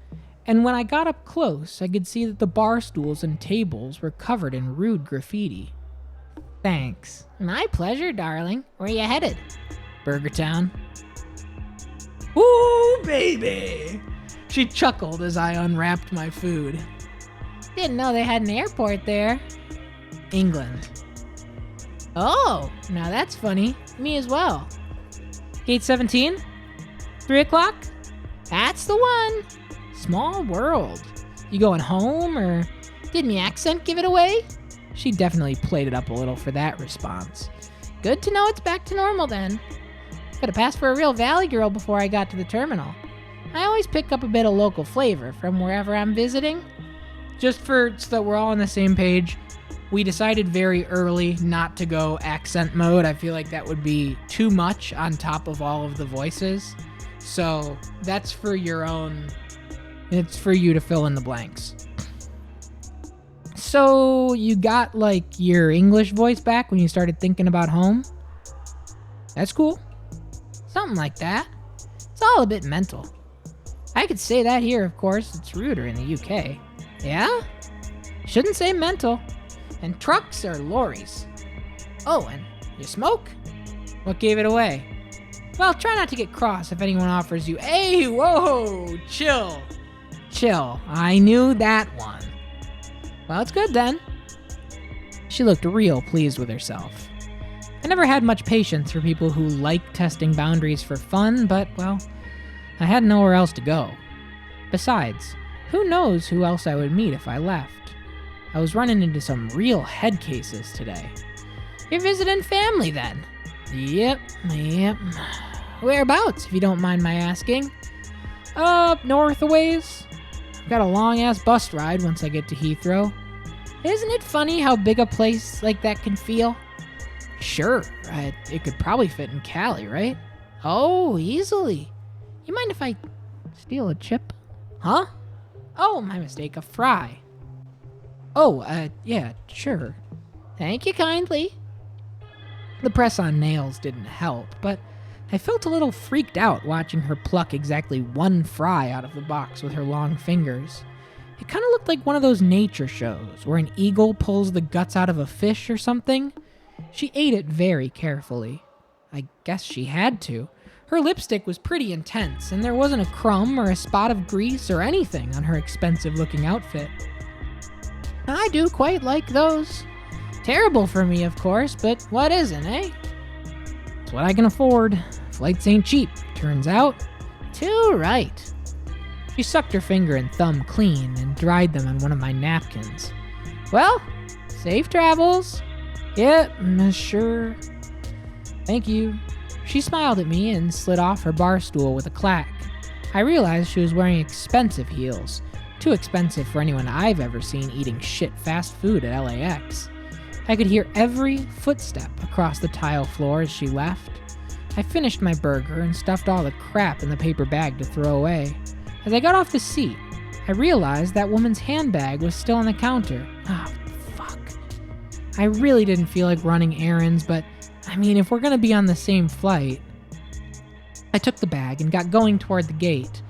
and when I got up close, I could see that the bar stools and tables were covered in rude graffiti. Thanks. My pleasure, darling. Where you headed? Burger Town. Ooh, baby! She chuckled as I unwrapped my food. Didn't know they had an airport there. England. Oh, now that's funny. Me as well. Gate 17? 3 o'clock? That's the one. Small world. You going home, or? Did me accent give it away? She definitely played it up a little for that response. Good to know it's back to normal then. Could have passed for a real valley girl before I got to the terminal. I always pick up a bit of local flavor from wherever I'm visiting. Just so that we're all on the same page, we decided very early not to go accent mode. I feel like that would be too much on top of all of the voices. So that's for your own, it's for you to fill in the blanks. So you got like your English voice back when you started thinking about home? That's cool. Something like that. It's all a bit mental. I could say that here, of course. It's ruder in the UK. Yeah? Shouldn't say mental. And trucks or lorries? Oh, and you smoke? What gave it away? Well, try not to get cross if anyone offers you, hey, whoa, chill. Chill, I knew that one. Well, it's good then. She looked real pleased with herself. I never had much patience for people who like testing boundaries for fun, but, well, I had nowhere else to go. Besides, who knows who else I would meet if I left. I was running into some real head cases today. You're visiting family then? Yep. Whereabouts, if you don't mind my asking? Up north a ways. I've got a long-ass bus ride once I get to Heathrow. Isn't it funny how big a place like that can feel? Sure, it could probably fit in Cali, right? Oh, easily. You mind if I steal a chip? Huh? Oh, my mistake, a fry. Oh, yeah, sure. Thank you kindly. The press on nails didn't help, but I felt a little freaked out watching her pluck exactly one fry out of the box with her long fingers. It kind of looked like one of those nature shows where an eagle pulls the guts out of a fish or something. She ate it very carefully. I guess she had to. Her lipstick was pretty intense, and there wasn't a crumb or a spot of grease or anything on her expensive-looking outfit. I do quite like those. Terrible for me, of course, but what isn't, eh? It's what I can afford. Flights ain't cheap, turns out. Too right. She sucked her finger and thumb clean and dried them on one of my napkins. Well, safe travels. Yep, sure. Thank you. She smiled at me and slid off her bar stool with a clack. I realized she was wearing expensive heels. Too expensive for anyone I've ever seen eating shit fast food at LAX. I could hear every footstep across the tile floor as she left. I finished my burger and stuffed all the crap in the paper bag to throw away. As I got off the seat, I realized that woman's handbag was still on the counter. Ah, fuck. I really didn't feel like running errands, but I mean, if we're gonna be on the same flight... I took the bag and got going toward the gate.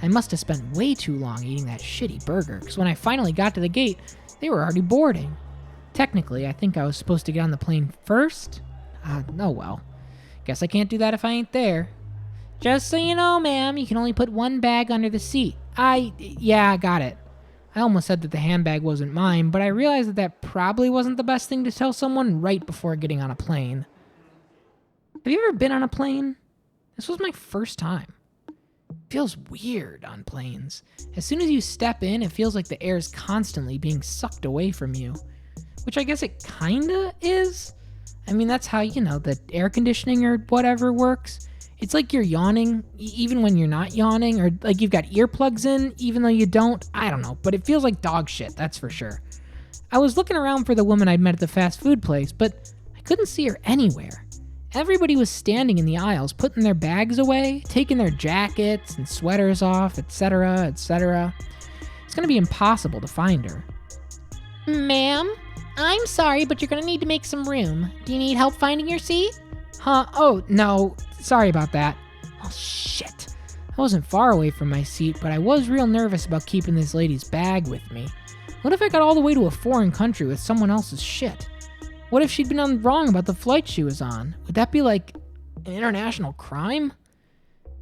I must have spent way too long eating that shitty burger, because when I finally got to the gate, they were already boarding. Technically, I think I was supposed to get on the plane first. Oh well. Guess I can't do that if I ain't there. Just so you know, ma'am, you can only put one bag under the seat. Yeah, I got it. I almost said that the handbag wasn't mine, but I realized that that probably wasn't the best thing to tell someone right before getting on a plane. Have you ever been on a plane? This was my first time. It feels weird on planes. As soon as you step in, it feels like the air is constantly being sucked away from you. Which I guess it kinda is. I mean, that's how, the air conditioning or whatever works. It's like you're yawning, even when you're not yawning, or like you've got earplugs in, even though you don't. I don't know, but it feels like dog shit, that's for sure. I was looking around for the woman I'd met at the fast food place, but I couldn't see her anywhere. Everybody was standing in the aisles, putting their bags away, taking their jackets and sweaters off, etc., etc. It's gonna be impossible to find her. Ma'am? I'm sorry, but you're gonna need to make some room. Do you need help finding your seat? Huh? Oh, no. Sorry about that. Oh, shit. I wasn't far away from my seat, but I was real nervous about keeping this lady's bag with me. What if I got all the way to a foreign country with someone else's shit? What if she'd been wrong about the flight she was on? Would that be like an international crime?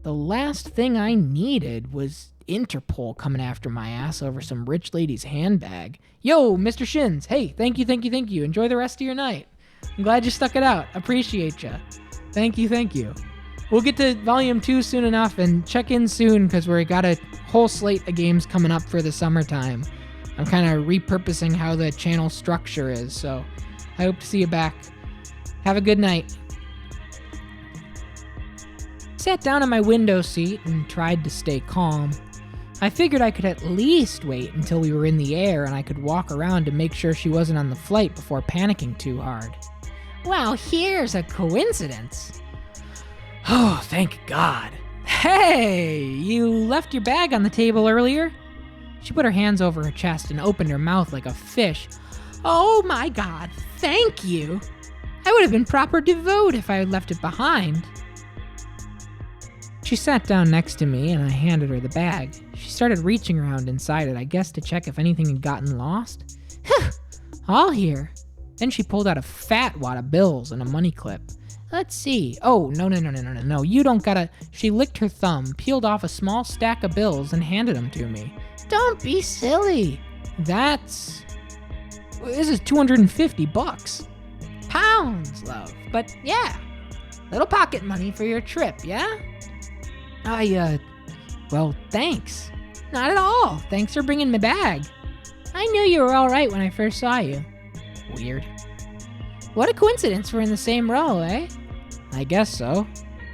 The last thing I needed was Interpol coming after my ass over some rich lady's handbag. Yo, Mr. Shins. Hey, thank you. Enjoy the rest of your night. I'm glad you stuck it out. Appreciate ya. Thank you. We'll get to Volume 2 soon enough, and check in soon, because we got a whole slate of games coming up for the summertime. I'm kind of repurposing how the channel structure is, so I hope to see you back. Have a good night. Sat down in my window seat and tried to stay calm. I figured I could at least wait until we were in the air and I could walk around to make sure she wasn't on the flight before panicking too hard. Well, here's a coincidence. Oh, thank God. Hey, you left your bag on the table earlier? She put her hands over her chest and opened her mouth like a fish. Oh my God, thank you. I would have been proper devout if I had left it behind. She sat down next to me and I handed her the bag. She started reaching around inside it, I guess to check if anything had gotten lost. All here. Then she pulled out a fat wad of bills and a money clip. Let's see. Oh, no. You don't gotta. She licked her thumb, peeled off a small stack of bills, and handed them to me. Don't be silly. This is $250. Pounds, love. But yeah, little pocket money for your trip, yeah? Well, thanks. Not at all. Thanks for bringing my bag. I knew you were all right when I first saw you. Weird. What a coincidence we're in the same row, eh? I guess so.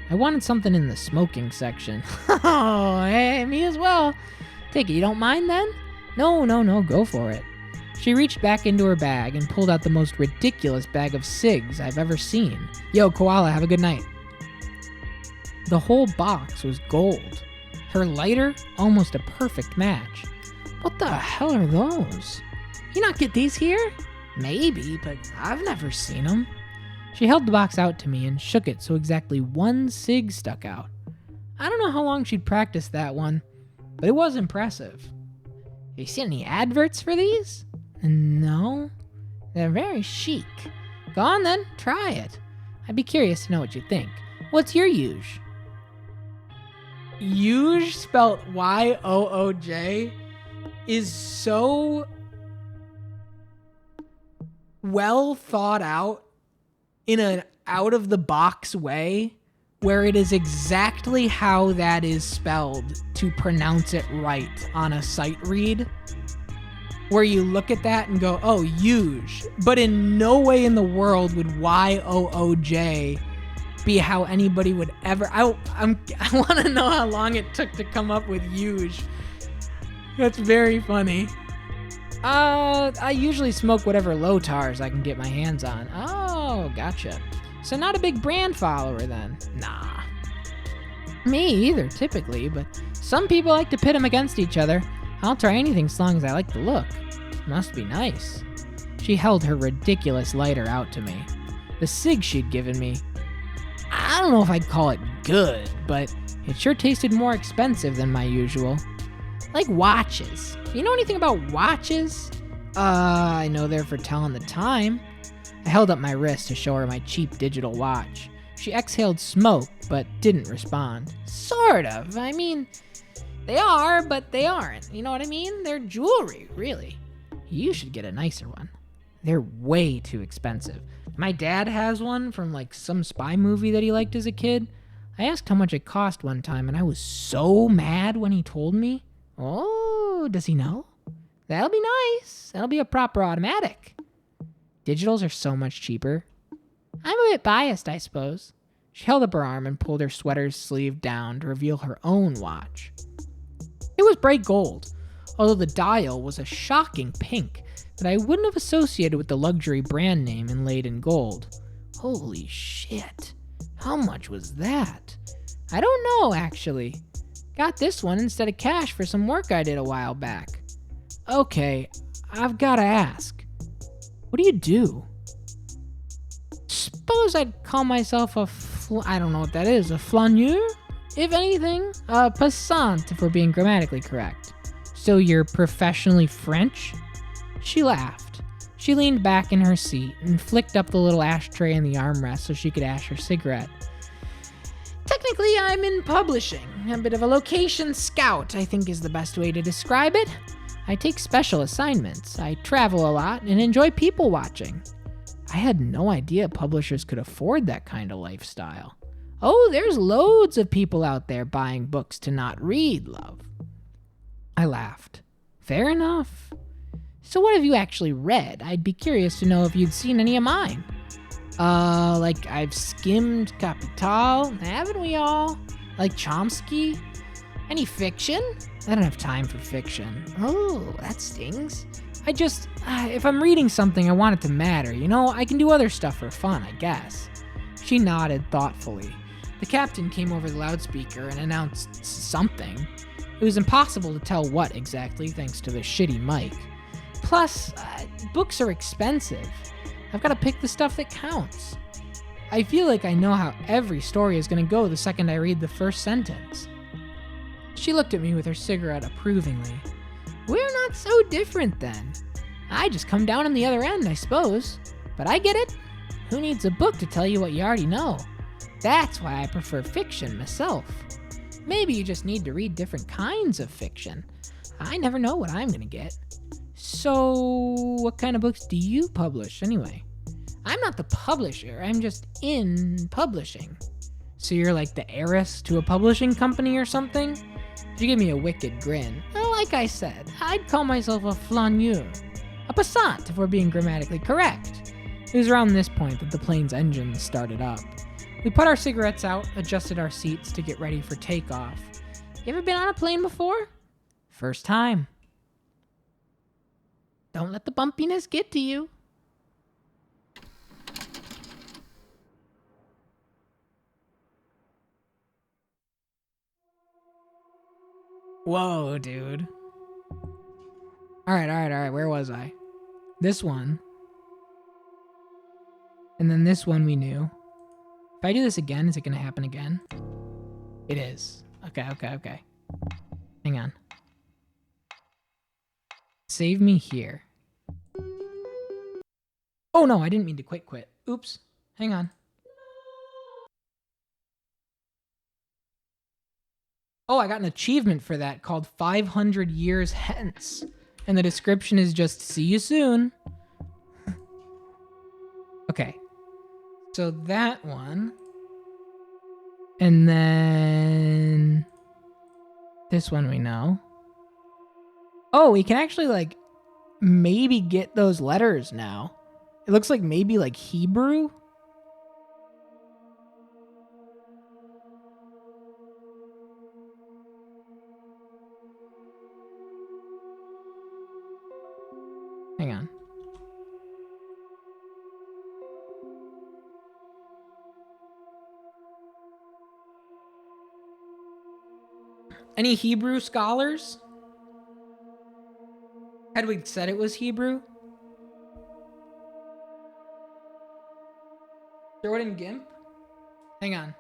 I wanted something in the smoking section. Oh, hey, me as well. Take it, you don't mind then? No, go for it. She reached back into her bag and pulled out the most ridiculous bag of cigs I've ever seen. Yo, Koala, have a good night. The whole box was gold. Her lighter, almost a perfect match. What the hell are those? You not get these here? Maybe, but I've never seen them. She held the box out to me and shook it so exactly one cig stuck out. I don't know how long she'd practiced that one, but it was impressive. Have you seen any adverts for these? No. They're very chic. Go on then, try it. I'd be curious to know what you think. What's your Yuge? Yuge, spelled Y-O-O-J, is so well thought out in an out-of-the-box way where it is exactly how that is spelled to pronounce it right on a sight read, where you look at that and go, oh, Yuge. But in no way in the world would Y-O-O-J be how anybody would ever... I want to know how long it took to come up with Yuge. That's very funny. I usually smoke whatever low tars I can get my hands on. Oh, gotcha. So not a big brand follower then? Nah. Me either, typically, but some people like to pit them against each other. I'll try anything as long as I like the look. Must be nice. She held her ridiculous lighter out to me. The cig she'd given me, I don't know if I'd call it good, but it sure tasted more expensive than my usual. Like watches. You know anything about watches? I know they're for telling the time. I held up my wrist to show her my cheap digital watch. She exhaled smoke, but didn't respond. Sort of. I mean, they are, but they aren't. You know what I mean? They're jewelry, really. You should get a nicer one. They're way too expensive. My dad has one from like some spy movie that he liked as a kid. I asked how much it cost one time, and I was so mad when he told me. Oh, does he know? That'll be nice. That'll be a proper automatic. Digitals are so much cheaper. I'm a bit biased, I suppose. She held up her arm and pulled her sweater's sleeve down to reveal her own watch. It was bright gold, although the dial was a shocking pink that I wouldn't have associated with the luxury brand name inlaid in gold. Holy shit. How much was that? I don't know, actually. Got this one instead of cash for some work I did a while back. Okay, I've gotta ask. What do you do? Suppose I'd call myself I don't know what that is, a flaneur? If anything, a passant if we're being grammatically correct. So you're professionally French? She laughed. She leaned back in her seat and flicked up the little ashtray in the armrest so she could ash her cigarette. Technically, I'm in publishing. A bit of a location scout, I think is the best way to describe it. I take special assignments. I travel a lot and enjoy people watching. I had no idea publishers could afford that kind of lifestyle. Oh, there's loads of people out there buying books to not read, love. I laughed. Fair enough. So what have you actually read? I'd be curious to know if you'd seen any of mine. Like I've skimmed Capital, haven't we all? Like Chomsky? Any fiction? I don't have time for fiction. Oh, that stings. If I'm reading something, I want it to matter, you know? I can do other stuff for fun, I guess. She nodded thoughtfully. The captain came over the loudspeaker and announced something. It was impossible to tell what exactly, thanks to the shitty mic. Plus, books are expensive. I've got to pick the stuff that counts. I feel like I know how every story is going to go the second I read the first sentence. She looked at me with her cigarette approvingly. We're not so different then. I just come down on the other end, I suppose. But I get it. Who needs a book to tell you what you already know? That's why I prefer fiction myself. Maybe you just need to read different kinds of fiction. I never know what I'm gonna get. So, what kind of books do you publish anyway? I'm not the publisher, I'm just in publishing. So you're like the heiress to a publishing company or something? She gave me a wicked grin. Like I said, I'd call myself a flaneur. A passant, if we're being grammatically correct. It was around this point that the plane's engine started up. We put our cigarettes out, adjusted our seats to get ready for takeoff. You ever been on a plane before? First time. Don't let the bumpiness get to you. Whoa, dude. All right. Where was I? This one. And then this one we knew. If I do this again, is it going to happen again? It is. Okay. Hang on. Save me here. Oh no, I didn't mean to quit. Oops. Hang on. Oh, I got an achievement for that called 500 Years Hence. And the description is just, see you soon. Okay. So that one. And then this one we know. Oh, we can actually like maybe get those letters now. It looks like maybe like Hebrew. Hang on. Any Hebrew scholars? Hedwig said it was Hebrew. Throw it in GIMP. Hang on.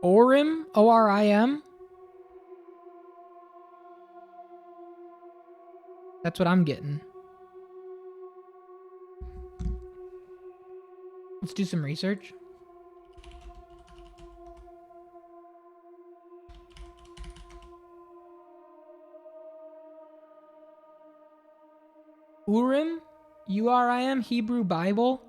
Orim? O-R-I-M? That's what I'm getting. Let's do some research. Urim? U-R-I-M? Hebrew Bible?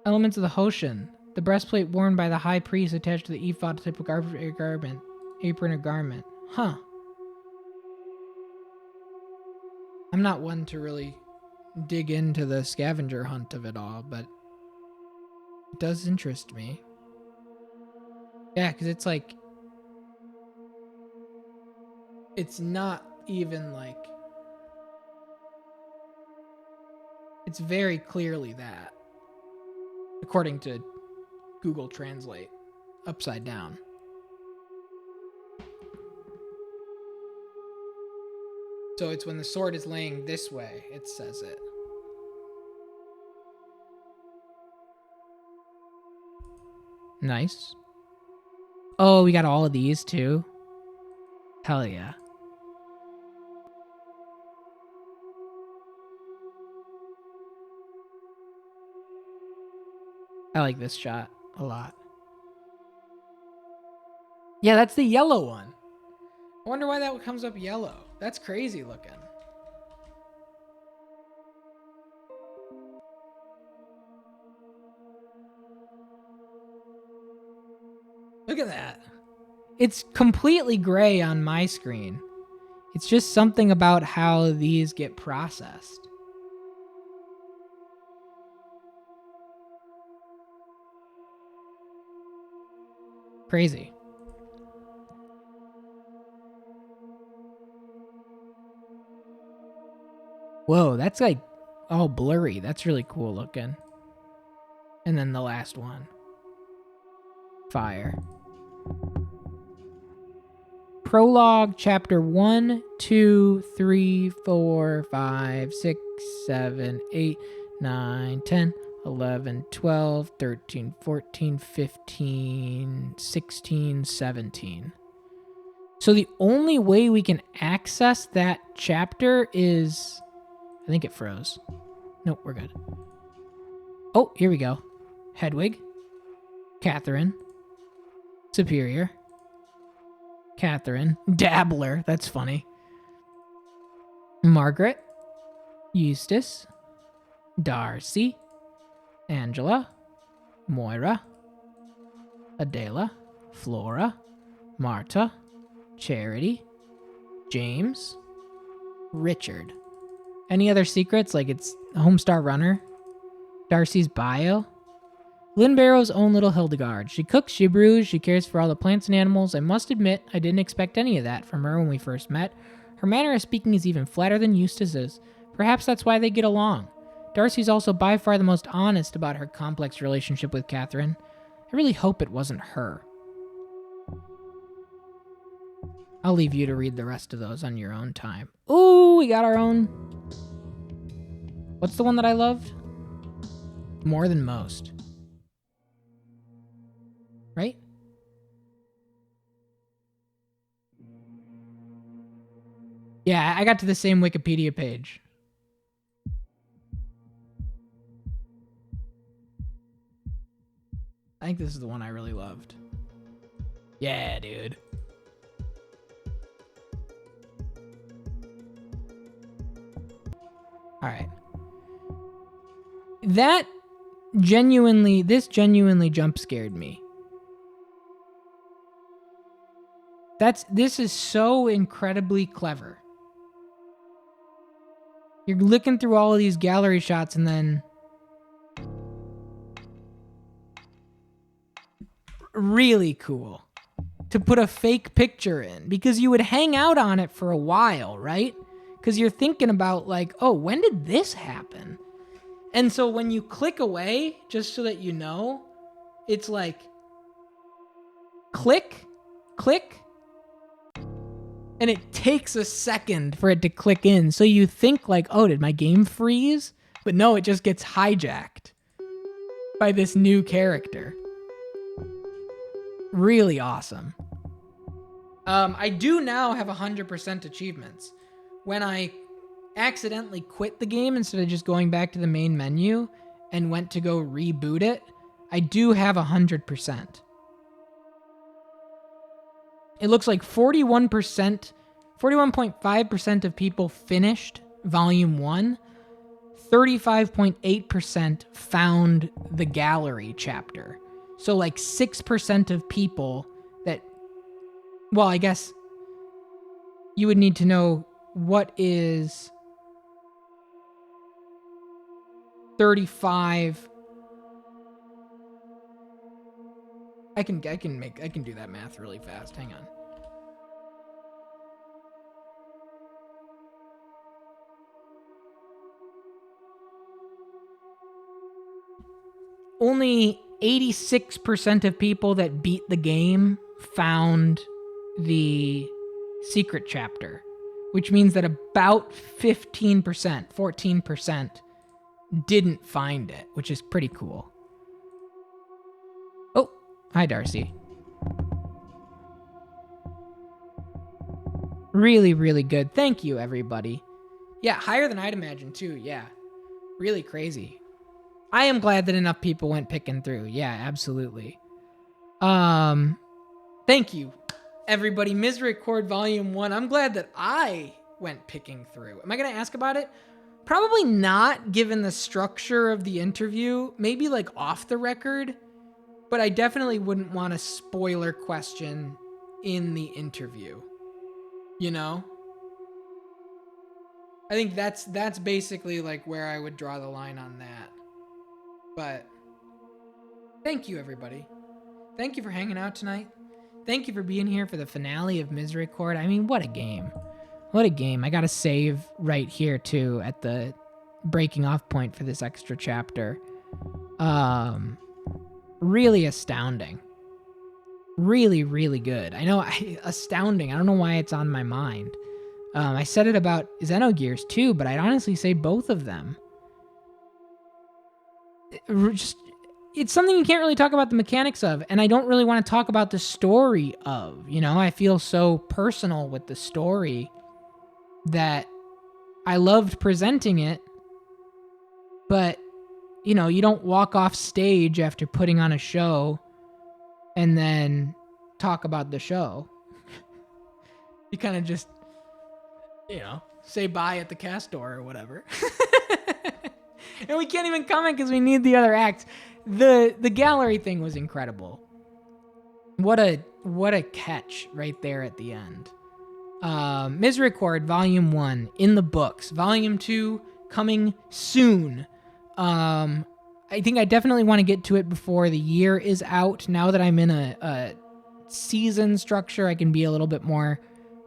Elements of the Hoshin. The breastplate worn by the high priest attached to the ephod, type of garment, apron or garment. Huh. I'm not one to really dig into the scavenger hunt of it all, but it does interest me. Yeah, because it's like, it's not even like, it's very clearly that, according to Google Translate, upside down. So it's when the sword is laying this way, it says it. Nice. Oh, we got all of these too? Hell yeah. I like this shot a lot. Yeah, that's the yellow one. I wonder why that comes up yellow. That's crazy looking. Look at that. It's completely gray on my screen. It's just something about how these get processed. Crazy. Whoa, that's like all blurry. That's really cool looking. And then the last one. Fire. Prologue, chapter 1, 2, 3, 4, 5, 6, 7, 8, 9, 10, 11, 12, 13, 14, 15, 16, 17. So the only way we can access that chapter is... I think it froze. Nope, we're good. Oh, here we go. Hedwig. Catherine. Superior. Catherine. Dabbler. That's funny. Margaret. Eustace. Darcy. Angela. Moira. Adela. Flora. Marta. Charity. James. Richard. Any other secrets? Like it's Homestar Runner? Darcy's bio? Lynn Barrow's own little Hildegard. She cooks, she brews, she cares for all the plants and animals. I must admit, I didn't expect any of that from her when we first met. Her manner of speaking is even flatter than Eustace's. Perhaps that's why they get along. Darcy's also by far the most honest about her complex relationship with Catherine. I really hope it wasn't her. I'll leave you to read the rest of those on your own time. Ooh, we got our own. What's the one that I loved? More Than Most. Right? Yeah, I got to the same Wikipedia page. I think this is the one I really loved. Yeah, dude. All right. This genuinely jump scared me. This is so incredibly clever. You're looking through all of these gallery shots and then really cool to put a fake picture in because you would hang out on it for a while, right? Because you're thinking about like, oh, when did this happen? And so when you click away, just so that you know, it's like click, click, and it takes a second for it to click in. So you think like, oh, did my game freeze? But no, it just gets hijacked by this new character. Really awesome. I do now have 100% achievements. When I accidentally quit the game instead of just going back to the main menu and went to go reboot it, I do have 100%. It looks like 41.5% of people finished Volume 1. 35.8% found the gallery chapter. So like 6% of people that... Well, I guess you would need to know what is 35... I can do that math really fast. Hang on. Only 86% of people that beat the game found the secret chapter, which means that about 15%, 14% didn't find it, which is pretty cool. Oh, hi, Darcy. Really, really good. Thank you, everybody. Yeah, higher than I'd imagine, too. Yeah, really crazy. I am glad that enough people went picking through. Yeah, absolutely. Thank you, everybody. Misericorde Volume 1. I'm glad that I went picking through. Am I going to ask about it? Probably not, given the structure of the interview. Maybe, like, off the record. But I definitely wouldn't want a spoiler question in the interview. You know? I think that's basically, like, where I would draw the line on that. But thank you, everybody. Thank you for hanging out tonight. Thank you for being here for the finale of Misericorde. I mean, what a game. What a game. I got to save right here, too, at the breaking off point for this extra chapter. Really astounding. Really, really good. I know, astounding. I don't know why it's on my mind. I said it about Xenogears, too, but I'd honestly say both of them. It's something you can't really talk about the mechanics of, and I don't really want to talk about the story of. I feel so personal with the story that I loved presenting it, but, you don't walk off stage after putting on a show and then talk about the show. You kind of just, say bye at the cast door or whatever. And we can't even comment because we need the other acts. The gallery thing was incredible. What a catch right there at the end. Misericorde Volume 1 in the books. Volume 2 coming soon. I think I definitely want to get to it before the year is out. Now that I'm in a season structure, I can be a little bit more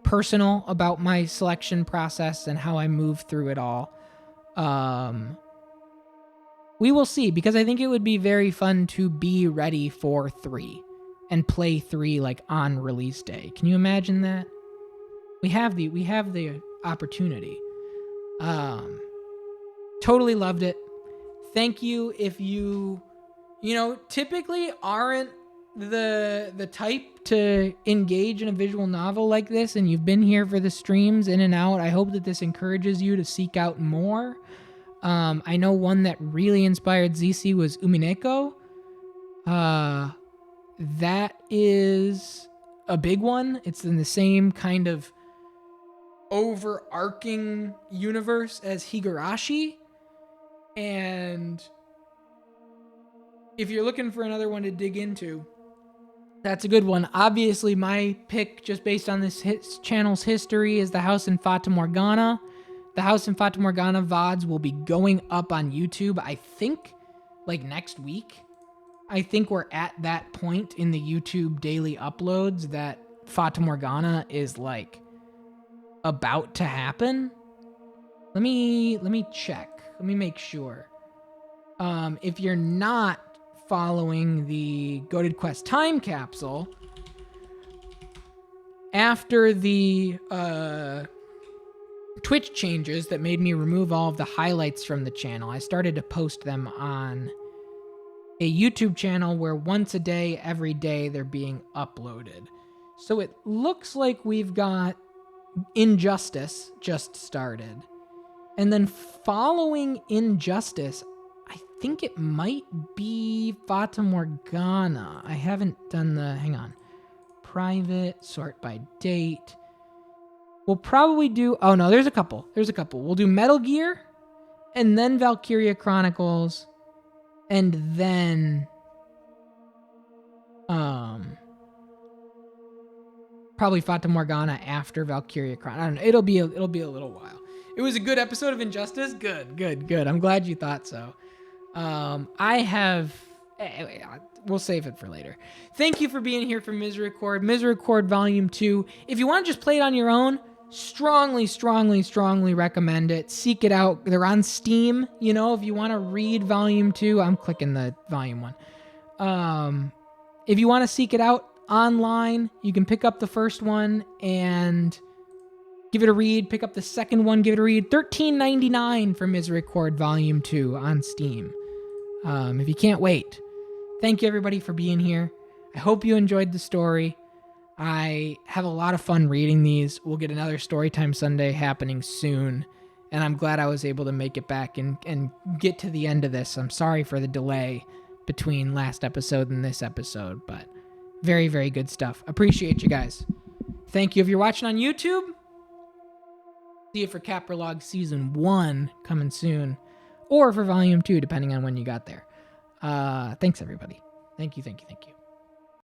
personal about my selection process and how I move through it all. We will see, because I think it would be very fun to be ready for 3 and play 3 like on release day. Can you imagine that? We have the opportunity. Totally loved it. Thank you if you typically aren't the type to engage in a visual novel like this, and you've been here for the streams in and out. I hope that this encourages you to seek out more. I know one that really inspired ZC was Umineko. That is a big one. It's in the same kind of overarching universe as Higurashi. And if you're looking for another one to dig into, that's a good one. Obviously, my pick, just based on this channel's history, is The House in Fata Morgana. The House in Fata Morgana VODs will be going up on YouTube, I think, like next week. I think we're at that point in the YouTube daily uploads that Fata Morgana is like about to happen. Let me check. Let me make sure. If you're not following the Goated Quest time capsule, after the Twitch changes that made me remove all of the highlights from the channel, I started to post them on a YouTube channel where once a day, every day, they're being uploaded. So it looks like we've got Injustice just started. And then following Injustice, I think it might be Fata Morgana. I haven't done hang on. Private, sort by date. We'll probably do, oh no, there's a couple. We'll do Metal Gear, and then Valkyria Chronicles, and then, probably Fata Morgana after Valkyria Chronicles. I don't know, it'll be a little while. It was a good episode of Injustice. Good. I'm glad you thought so. We'll save it for later. Thank you for being here for Misericorde. Misericorde Volume 2. If you want to just play it on your own, strongly recommend it. Seek it out. They're on Steam. If you want to read Volume 2, I'm clicking the Volume 1. If you want to seek it out online, you can pick up the first one and give it a read. Pick up the second one, give it a read. $13.99 for Misericorde Volume 2 on Steam. If you can't wait. Thank you, everybody, for being here. I hope you enjoyed the story. I have a lot of fun reading these. We'll get another Storytime Sunday happening soon, and I'm glad I was able to make it back and get to the end of this. I'm sorry for the delay between last episode and this episode, but very, very good stuff. Appreciate you guys. Thank you. If you're watching on YouTube, see you for Caprolog Season 1 coming soon, or for Volume 2, depending on when you got there. Thanks, everybody. Thank you.